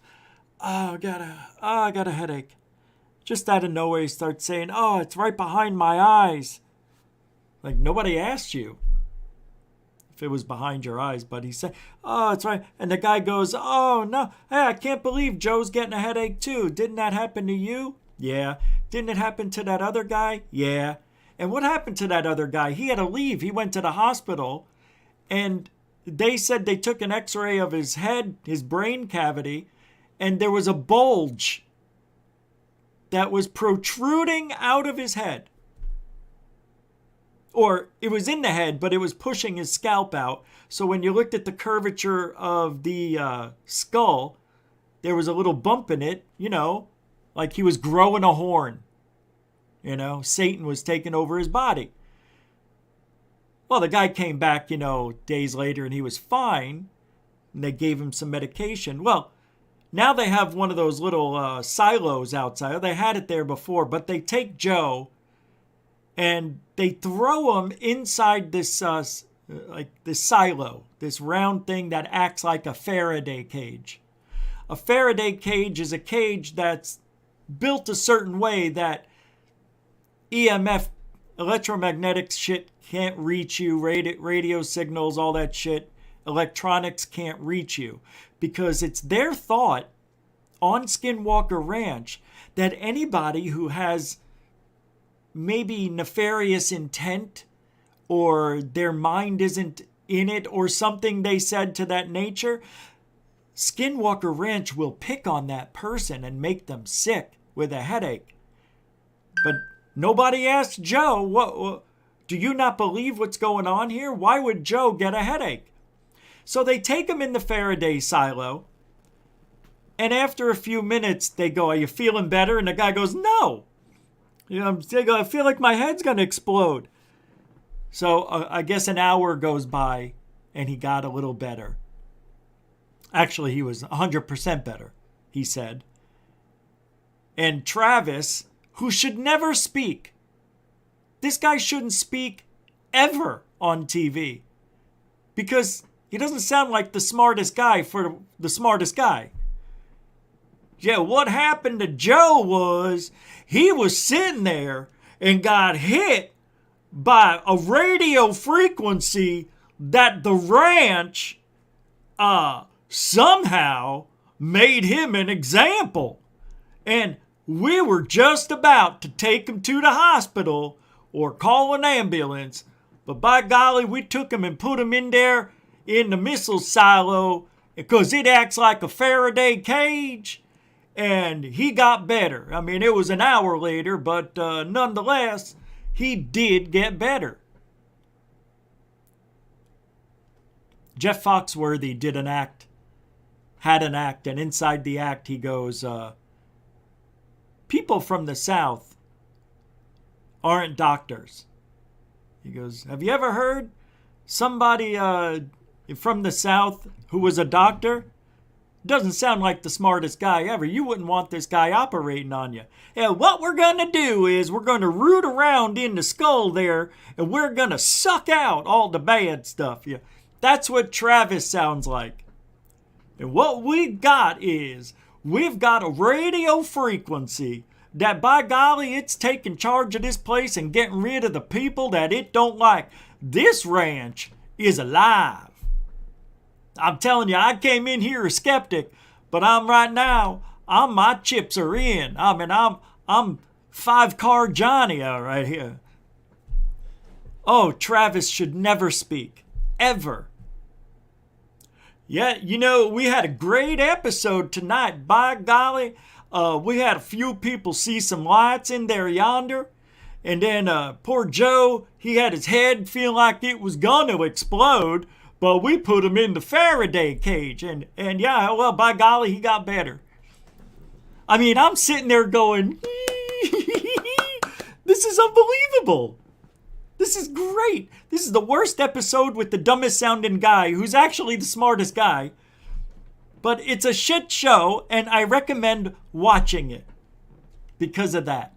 I got a headache. Just out of nowhere, he starts saying, it's right behind my eyes. Like, nobody asked you if it was behind your eyes, but he said, it's right. And the guy goes, no, hey, I can't believe Joe's getting a headache too. Didn't that happen to you? Yeah. Didn't it happen to that other guy? Yeah. And what happened to that other guy? He had to leave. He went to the hospital, and they said they took an x-ray of his head, his brain cavity, and there was a bulge that was protruding out of his head. Or it was in the head, but it was pushing his scalp out. So when you looked at the curvature of the skull, there was a little bump in it, like he was growing a horn. Satan was taking over his body. Well, the guy came back, days later, and he was fine. And they gave him some medication. Well, now they have one of those little silos outside. They had it there before, but they take Joe and they throw him inside this this silo, this round thing that acts like a Faraday cage. A Faraday cage is a cage that's built a certain way that EMF, electromagnetic shit can't reach you, radio signals, all that shit, electronics can't reach you. Because it's their thought on Skinwalker Ranch that anybody who has maybe nefarious intent or their mind isn't in it or something they said to that nature, Skinwalker Ranch will pick on that person and make them sick with a headache. But nobody asked Joe, what do you not believe what's going on here? Why would Joe get a headache? So they take him in the Faraday silo, And after a few minutes, they go, "Are you feeling better?" And the guy goes, "No." They go, "I feel like my head's going to explode." So I guess an hour goes by, and he got a little better. Actually, he was 100% better, he said. And Travis, who should never speak. This guy shouldn't speak ever on TV. Because he doesn't sound like the smartest guy for the smartest guy. Yeah, what happened to Joe was he was sitting there and got hit by a radio frequency that the ranch somehow made him an example. And we were just about to take him to the hospital or call an ambulance. But by golly, we took him and put him in there in the missile silo because it acts like a Faraday cage. And he got better. I mean, it was an hour later, but nonetheless, he did get better. Jeff Foxworthy did an act, had an act, and inside the act he goes, people from the South aren't doctors. He goes, "Have you ever heard somebody from the South who was a doctor? Doesn't sound like the smartest guy ever. You wouldn't want this guy operating on you. And what we're going to do is we're going to root around in the skull there, and we're going to suck out all the bad stuff." Yeah, that's what Travis sounds like. And what we've got is we've got a radio frequency that, by golly, it's taking charge of this place and getting rid of the people that it don't like. This ranch is alive. I'm telling you, I came in here a skeptic, but my chips are in. I mean, I'm 5-car Johnny right here. Oh, Travis should never speak. Ever. Yeah, we had a great episode tonight. By golly, we had a few people see some lights in there yonder. And then poor Joe, he had his head feeling like it was going to explode. But we put him in the Faraday cage. And yeah, well, by golly, he got better. I mean, I'm sitting there going, this is unbelievable. This is great. This is the worst episode with the dumbest sounding guy who's actually the smartest guy. But it's a shit show, and I recommend watching it because of that.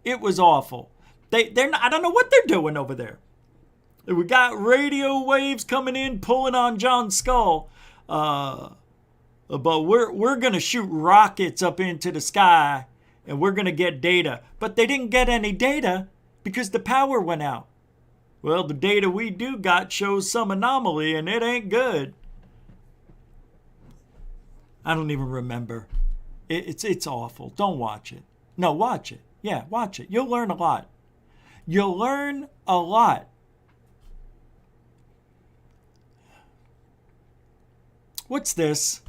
It was awful. I don't know what they're doing over there. We got radio waves coming in, pulling on John's skull. But we're going to shoot rockets up into the sky, and we're going to get data. But they didn't get any data because the power went out. Well, the data we do got shows some anomaly, and it ain't good. I don't even remember. It's awful. Don't watch it. No, watch it. Yeah, watch it. You'll learn a lot. You'll learn a lot. What's this?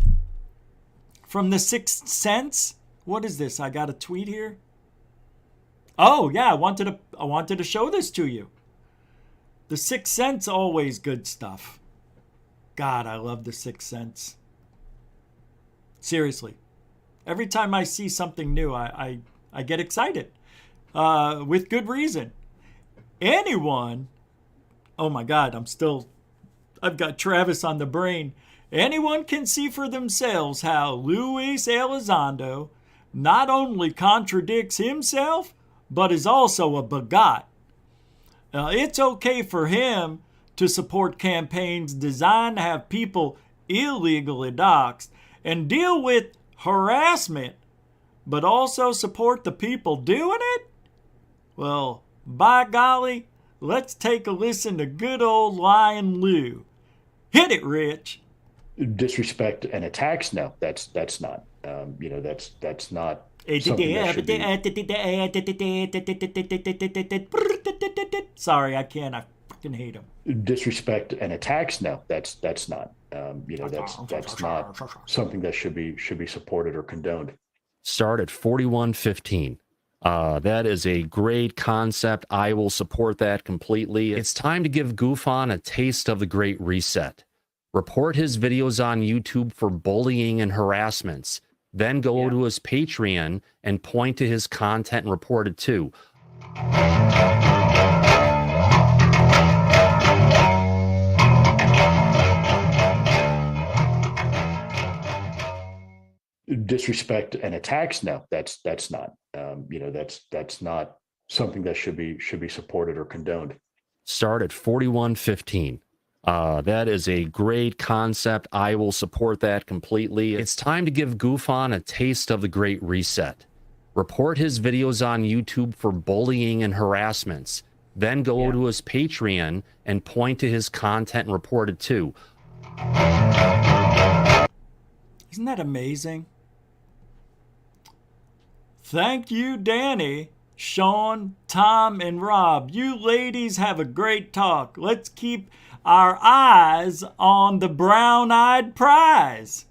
From The Sixth Sense? What is this? I got a tweet here. Oh, yeah, I wanted to show this to you. The Sixth Sense, always good stuff. God, I love The Sixth Sense. Seriously. Every time I see something new, I get excited. With good reason. Anyone, oh my God, I've got Travis on the brain. Anyone can see for themselves how Lues Elizondo not only contradicts himself, but is also a bigot. It's okay for him to support campaigns designed to have people illegally doxxed and deal with harassment, but also support the people doing it? Well, by golly, let's take a listen to good old Lion Lou. Hit it, Rich. Disrespect and attacks? No, that's not. That's not. Sorry, I can't. I fucking hate him. Disrespect and attacks? No, that's not. That's not something that should be supported or condoned. Start at 4115. That is a great concept. I will support that completely. It's time to give Goofon a taste of the Great Reset. Report his videos on YouTube for bullying and harassments. then go to his Patreon and point to his content and report it too. Disrespect and attacks? No, that's not. That's not something that should be supported or condoned. Start at 4115. That is a great concept. I will support that completely. It's time to give Goofon a taste of the Great Reset. Report his videos on YouTube for bullying and harassments. Then go to his Patreon and point to his content and report it too. Isn't that amazing? Thank you, Danny, Sean, Tom, and Rob. You ladies have a great talk. Let's keep our eyes on the brown-eyed prize.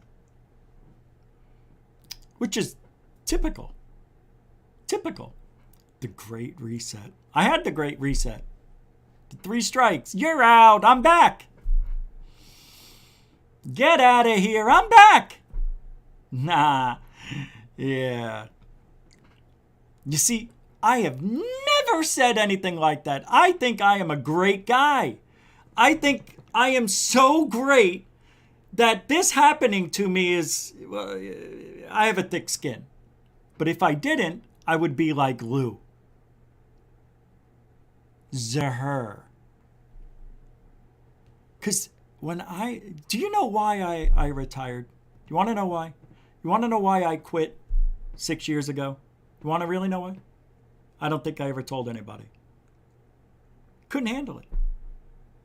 Which is typical. Typical. The Great Reset. I had the Great Reset. The 3 strikes. You're out. I'm back. Get out of here. I'm back. Nah. Yeah. You see, I have never said anything like that. I think I am a great guy. I think I am so great that this happening to me is, well, I have a thick skin. But if I didn't, I would be like Lou. Zahir. Because do you know why I retired? You want to know why? You want to know why I quit 6 years ago? You want to really know why? I don't think I ever told anybody. Couldn't handle it.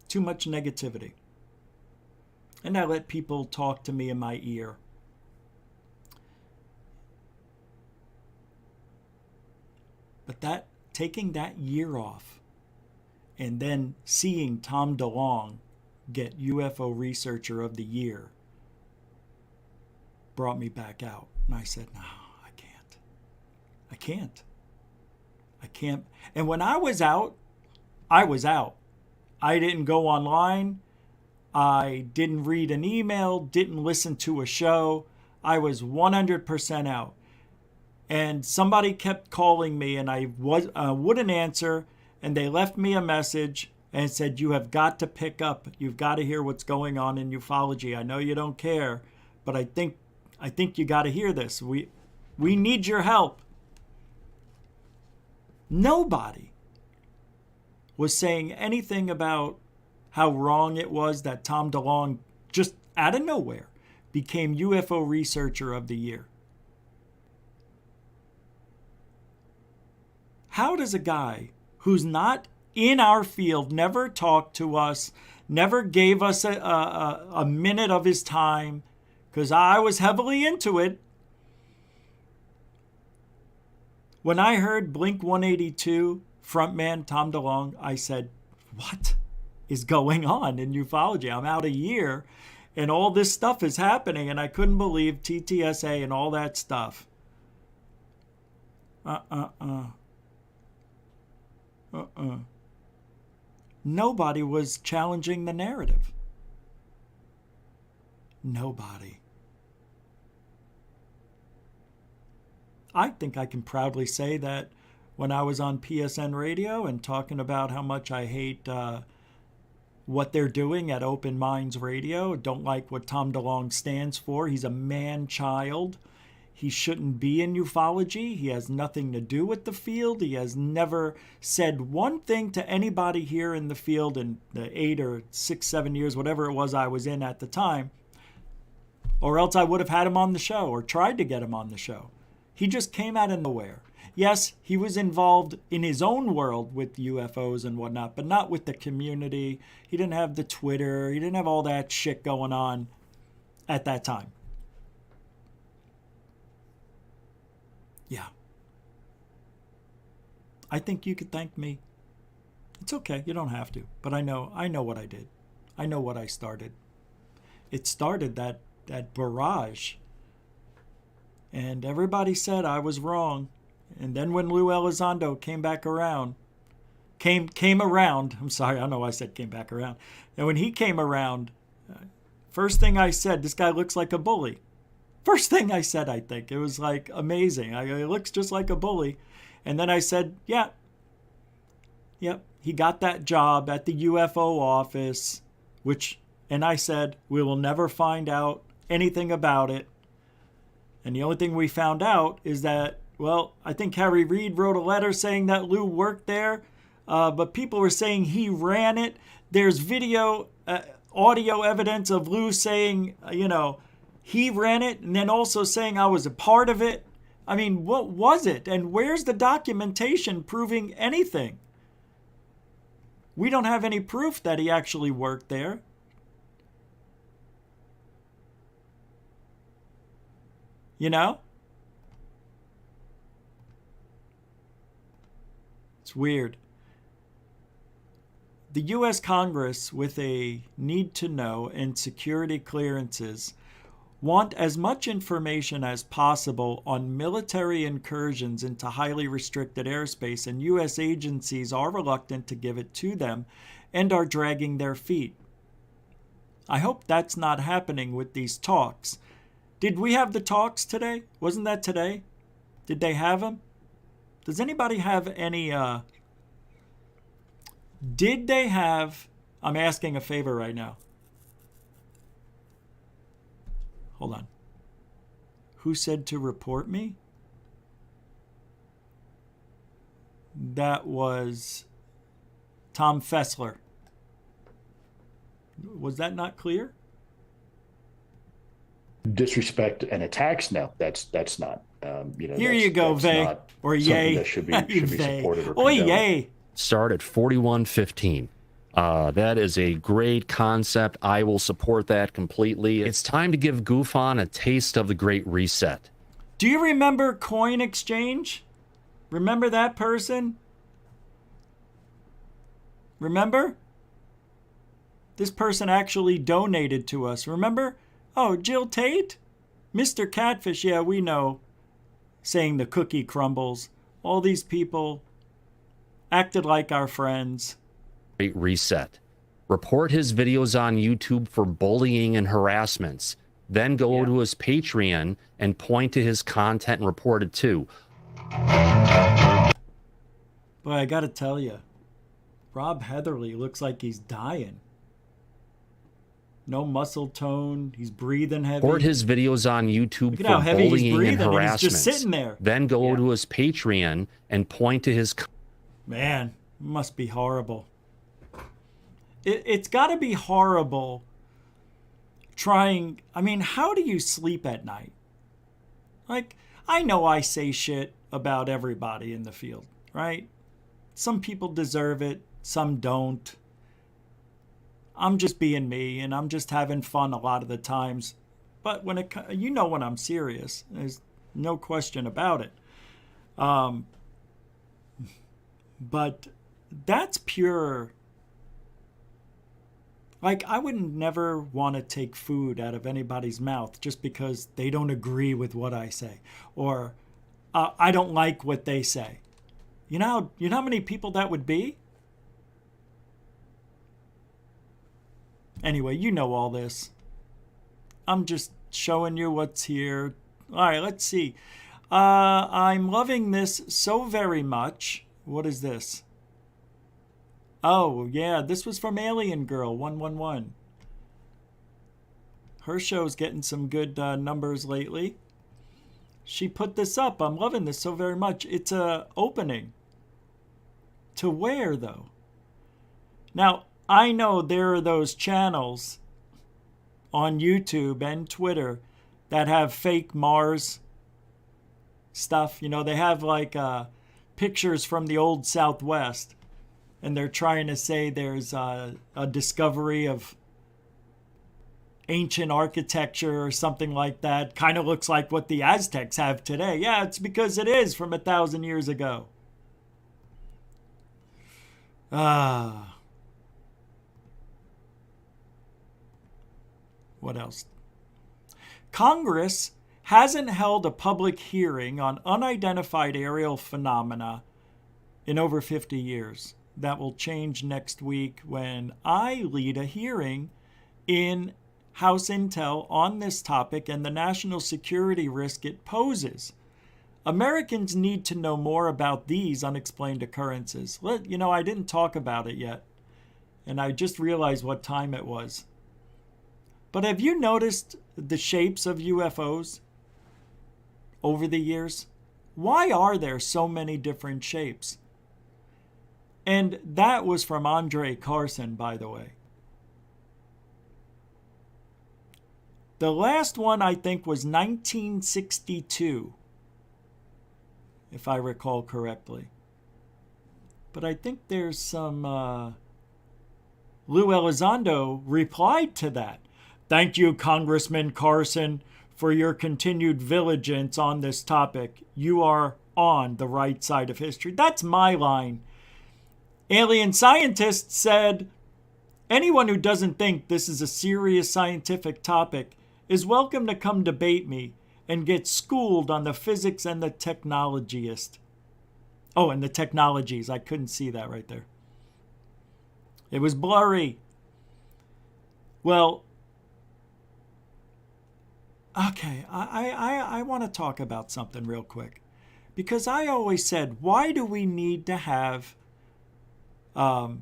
Too much negativity. And I let people talk to me in my ear. But taking that year off and then seeing Tom DeLonge get UFO Researcher of the Year brought me back out. And I said, no, I can't. And when I was out, I was out. I didn't go online. I didn't read an email, didn't listen to a show. I was 100% out. And somebody kept calling me and I wouldn't answer. And they left me a message and said, you have got to pick up. You've got to hear what's going on in ufology. I know you don't care, but I think you got to hear this. We need your help. Nobody was saying anything about how wrong it was that Tom DeLonge just out of nowhere became UFO Researcher of the Year. How does a guy who's not in our field, never talked to us, never gave us a minute of his time, because I was heavily into it. When I heard Blink 182 frontman Tom DeLonge, I said, what is going on in ufology? I'm out a year and all this stuff is happening and I couldn't believe TTSA and all that stuff. Nobody was challenging the narrative. Nobody. I think I can proudly say that when I was on PSN radio and talking about how much I hate what they're doing at Open Minds Radio, don't like what Tom DeLonge stands for. He's a man-child. He shouldn't be in ufology. He has nothing to do with the field. He has never said one thing to anybody here in the field in the 8 or 6, 7 years, whatever it was I was in at the time. Or else I would have had him on the show or tried to get him on the show. He just came out of nowhere. Yes, he was involved in his own world with UFOs and whatnot, but not with the community. He didn't have the Twitter. He didn't have all that shit going on at that time. Yeah. I think you could thank me. It's okay. You don't have to. But I know what I did. I know what I started. It started that barrage. And everybody said I was wrong. And then when Lou Elizondo came back around, came around, I'm sorry, I don't know why I said came back around. And when he came around, first thing I said, this guy looks like a bully. First thing I said, I think. It was like amazing. He looks just like a bully. And then I said, yeah. Yep, he got that job at the UFO office, and I said, we will never find out anything about it. And the only thing we found out is that, well, I think Harry Reid wrote a letter saying that Lou worked there, but people were saying he ran it. There's video, audio evidence of Lou saying, he ran it, and then also saying I was a part of it. I mean, what was it? And where's the documentation proving anything? We don't have any proof that he actually worked there. You know? It's weird. The U.S. Congress, with a need to know and security clearances, want as much information as possible on military incursions into highly restricted airspace, and U.S. agencies are reluctant to give it to them and are dragging their feet. I hope that's not happening with these talks. Did we have the talks today? Wasn't that today? Did they have them? Does anybody have any, did they have, I'm asking a favor right now. Hold on. Who said to report me? That was Tom Fessler. Was that not clear? Disrespect and attacks? No, that's not. Here you go, Vay. Or yay. That should be supported or oh, condoned. yay. Start at 4115. That is a great concept. I will support that completely. It's time to give Goofon a taste of the Great Reset. Do you remember Coin Exchange? Remember that person? Remember? This person actually donated to us. Remember? Oh, Jill Tate? Mr. Catfish, yeah, we know. Saying the cookie crumbles. All these people acted like our friends. Great Reset. Report his videos on YouTube for bullying and harassments. Then go to his Patreon and point to his content and report it too. Boy, I gotta tell you, Rob Heatherly looks like he's dying. No muscle tone. He's breathing heavy. Report his videos on YouTube Look at how for heavy he's bullying breathing, and and harassment. he's just sitting there. Then go to his Patreon and point to his. Man, it must be horrible. It's got to be horrible trying. I mean, how do you sleep at night? Like, I know I say shit about everybody in the field, right? Some people deserve it, some don't. I'm just being me, and I'm just having fun a lot of the times. But when when I'm serious, there's no question about it. But that's pure. Like, I would never want to take food out of anybody's mouth just because they don't agree with what I say, or I don't like what they say. You know how many people that would be? Anyway, you know all this. I'm just showing you what's here. All right, let's see. I'm loving this so very much. What is this? Oh, yeah, this was from Alien Girl 111. Her show's getting some good numbers lately. She put this up. I'm loving this so very much. It's a opening. To where, though? Now, I know there are those channels on YouTube and Twitter that have fake Mars stuff. You know, they have like pictures from the old Southwest, and they're trying to say there's a discovery of ancient architecture or something like that. Kind of looks like what the Aztecs have today. Yeah, it's because it is from 1,000 years ago. What else? Congress hasn't held a public hearing on unidentified aerial phenomena in over 50 years. That will change next week when I lead a hearing in House intel on this topic and the national security risk it poses. Americans need to know more about these unexplained occurrences. You know, I didn't talk about it yet, and I just realized what time it was. But have you noticed the shapes of UFOs over the years? Why are there so many different shapes? And that was from Andre Carson, by the way. The last one, I think, was 1962, if I recall correctly. But I think there's some... Lou Elizondo replied to that. Thank you, Congressman Carson, for your continued vigilance on this topic. You are on the right side of history. That's my line. Alien scientists said, anyone who doesn't think this is a serious scientific topic is welcome to come debate me and get schooled on the physics and the technologiest. Oh, and the technologies. I couldn't see that right there. It was blurry. Well, okay, I want to talk about something real quick. Because I always said, why do we need to have... I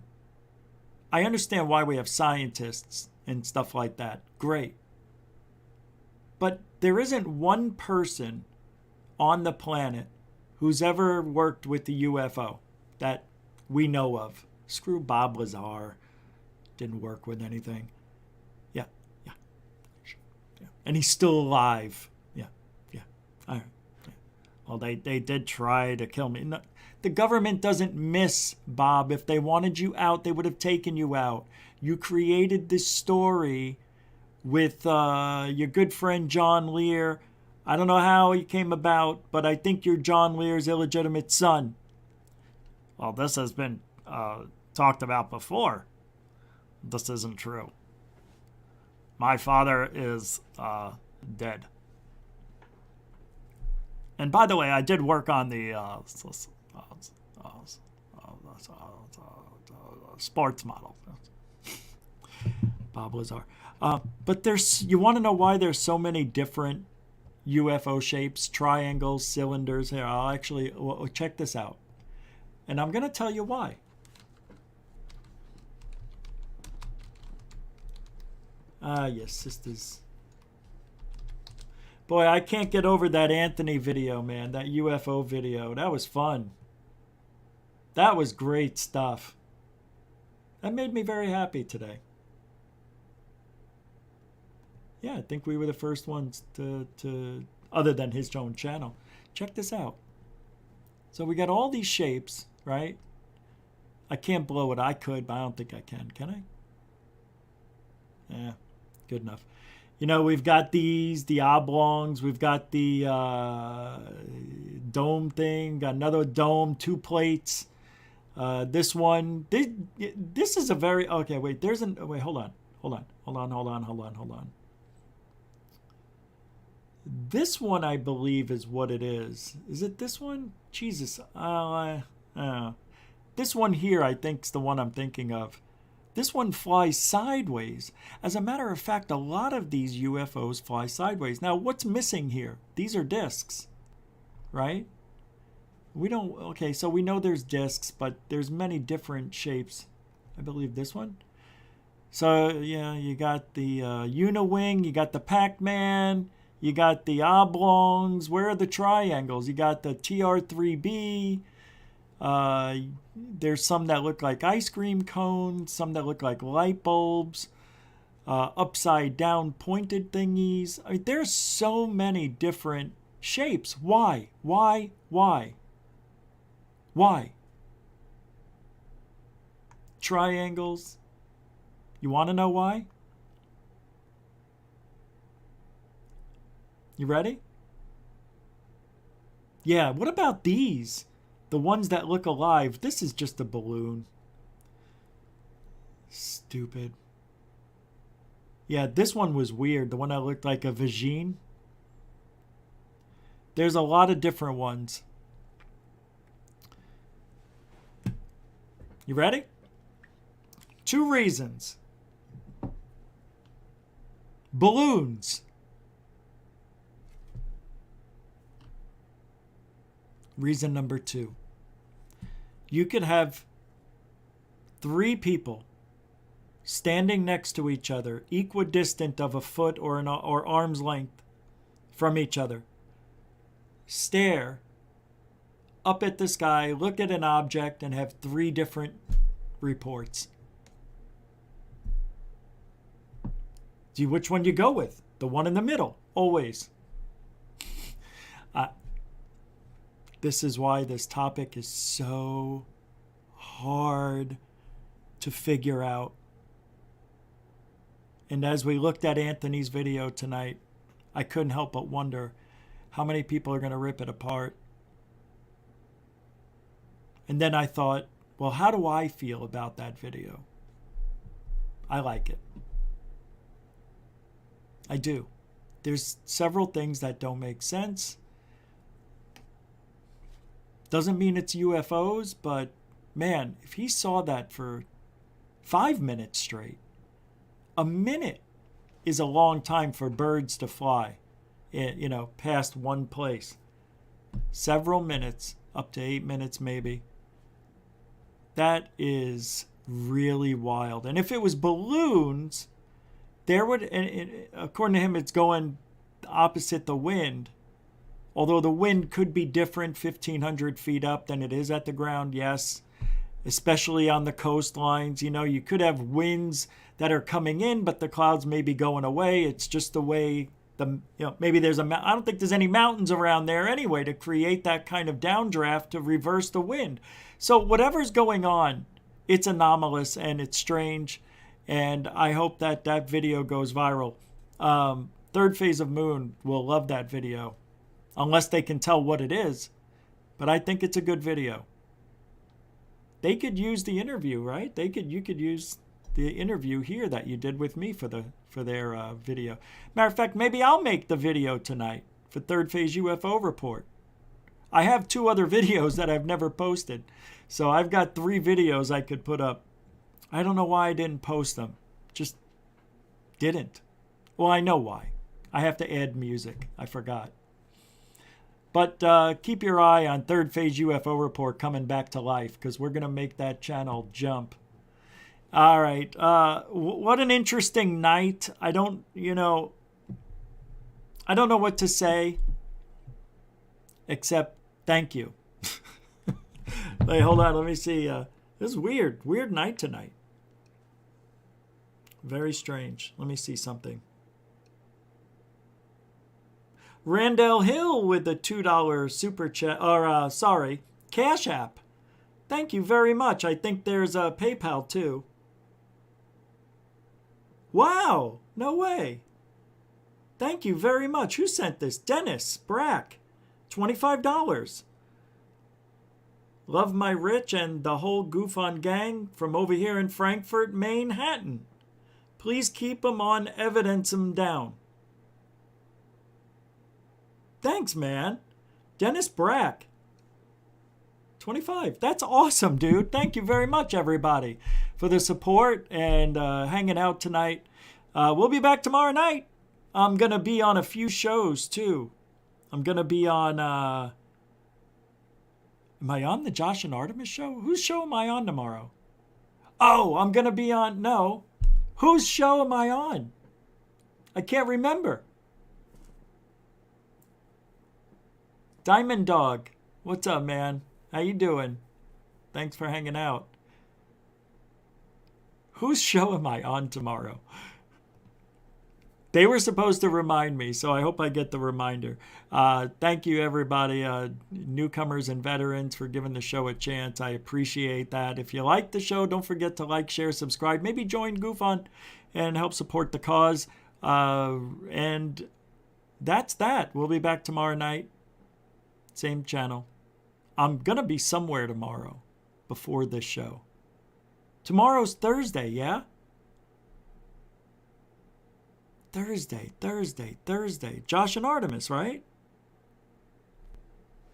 understand why we have scientists and stuff like that. Great. But there isn't one person on the planet who's ever worked with the UFO that we know of. Screw Bob Lazar. Didn't work with anything. Yeah. And he's still alive. Yeah. All right. Yeah. Well, they did try to kill me. No, the government doesn't miss, Bob. If they wanted you out, they would have taken you out. You created this story with your good friend John Lear. I don't know how he came about, but I think you're John Lear's illegitimate son. Well, this has been talked about before. This isn't true. My father is dead. And by the way, I did work on the sports model. Bob Lazar. But you want to know why there's so many different UFO shapes, triangles, cylinders? Here, I'll actually check this out. And I'm going to tell you why. Yes, sisters. Boy, I can't get over that Anthony video, man. That UFO video. That was fun. That was great stuff. That made me very happy today. Yeah, I think we were the first ones to other than his own channel. Check this out. So we got all these shapes, right? I can't blow it. I could, but I don't think I can. Can I? Yeah, good enough. You know, we've got the oblongs. We've got the dome thing. Got another dome, 2 plates. This one. This is a very... Okay, wait. Wait, hold on. This one, I believe, is what it is. Is it this one? Jesus. This one here, I think, is the one I'm thinking of. This one flies sideways. As a matter of fact, a lot of these UFOs fly sideways. Now, what's missing here? These are discs, right? Okay, so we know there's discs, but there's many different shapes. I believe this one. So, yeah, you got the Uniwing, you got the Pac-Man, you got the oblongs. Where are the triangles? You got the TR-3B. There's some that look like ice cream cones, some that look like light bulbs, upside down pointed thingies. I mean, there's so many different shapes. Why? Triangles. You want to know why? You ready? Yeah, what about these? The ones that look alive. This is just a balloon. Stupid. Yeah, this one was weird. The one that looked like a vagine. There's a lot of different ones. You ready? 2 reasons. Balloons. Reason number 2. You could have 3 people standing next to each other, equidistant of a foot or arm's length from each other, stare up at the sky, look at an object, and have 3 different reports. See which one you go with. The one in the middle, always. This is why this topic is so hard to figure out. And as we looked at Anthony's video tonight, I couldn't help but wonder how many people are going to rip it apart. And then I thought, well, how do I feel about that video? I like it. I do. There's several things that don't make sense. Doesn't mean it's UFOs, but man, if he saw that for 5 minutes straight, a minute is a long time for birds to fly, past one place. Several minutes, up to 8 minutes maybe. That is really wild. And if it was balloons, there would, and according to him, it's going opposite the wind. Although the wind could be different 1,500 feet up than it is at the ground, yes. Especially on the coastlines. You could have winds that are coming in, but the clouds may be going away. It's just the way, maybe there's I don't think there's any mountains around there anyway to create that kind of downdraft to reverse the wind. So whatever's going on, it's anomalous and it's strange. And I hope that that video goes viral. Third Phase of Moon will love that video. Unless they can tell what it is. But I think it's a good video. They could use the interview, right? You could use the interview here that you did with me for their video. Matter of fact, maybe I'll make the video tonight for Third Phase UFO Report. I have 2 other videos that I've never posted. So I've got 3 videos I could put up. I don't know why I didn't post them. Just didn't. Well, I know why. I have to add music. I forgot. But keep your eye on Third Phase UFO Report coming back to life, because we're going to make that channel jump. All right. What an interesting night. I don't know what to say except thank you. Hey, hold on. Let me see. This is weird. Weird night tonight. Very strange. Let me see something. Randall Hill with the $2 super chat, or Cash App. Thank you very much. I think there's a PayPal too. Wow, no way. Thank you very much. Who sent this? Dennis Brack, $25. Love my Rich and the whole Goof on gang from over here in Frankfurt, Manhattan. Please keep them on, evidence them down. Thanks, man. Dennis Brack. 25. That's awesome, dude. Thank you very much, everybody, for the support and hanging out tonight. We'll be back tomorrow night. I'm going to be on a few shows, too. I'm going to be on... am I on the Josh and Artemis show? Whose show am I on tomorrow? Oh, I'm going to be on... No. Whose show am I on? I can't remember. Diamond Dog, what's up, man? How you doing? Thanks for hanging out. Whose show am I on tomorrow? They were supposed to remind me, so I hope I get the reminder. Thank you, everybody, newcomers and veterans, for giving the show a chance. I appreciate that. If you like the show, don't forget to like, share, subscribe. Maybe join Goof On and help support the cause. And that's that. We'll be back tomorrow night. Same channel. I'm going to be somewhere tomorrow before this show. Tomorrow's Thursday, yeah? Thursday. Josh and Artemis, right?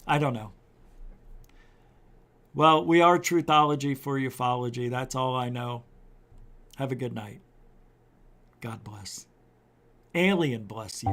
I don't know. Well, we are Truthology for ufology. That's all I know. Have a good night. God bless. alien bless you.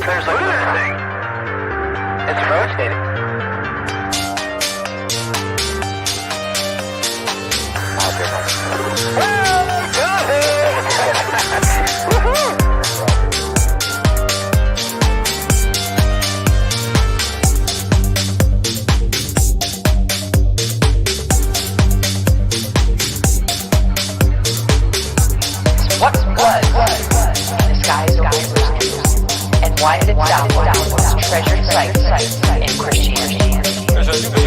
There's look at this thing. It's rotating. What was in the skies over and why did it downwards treasured sites in Christianity?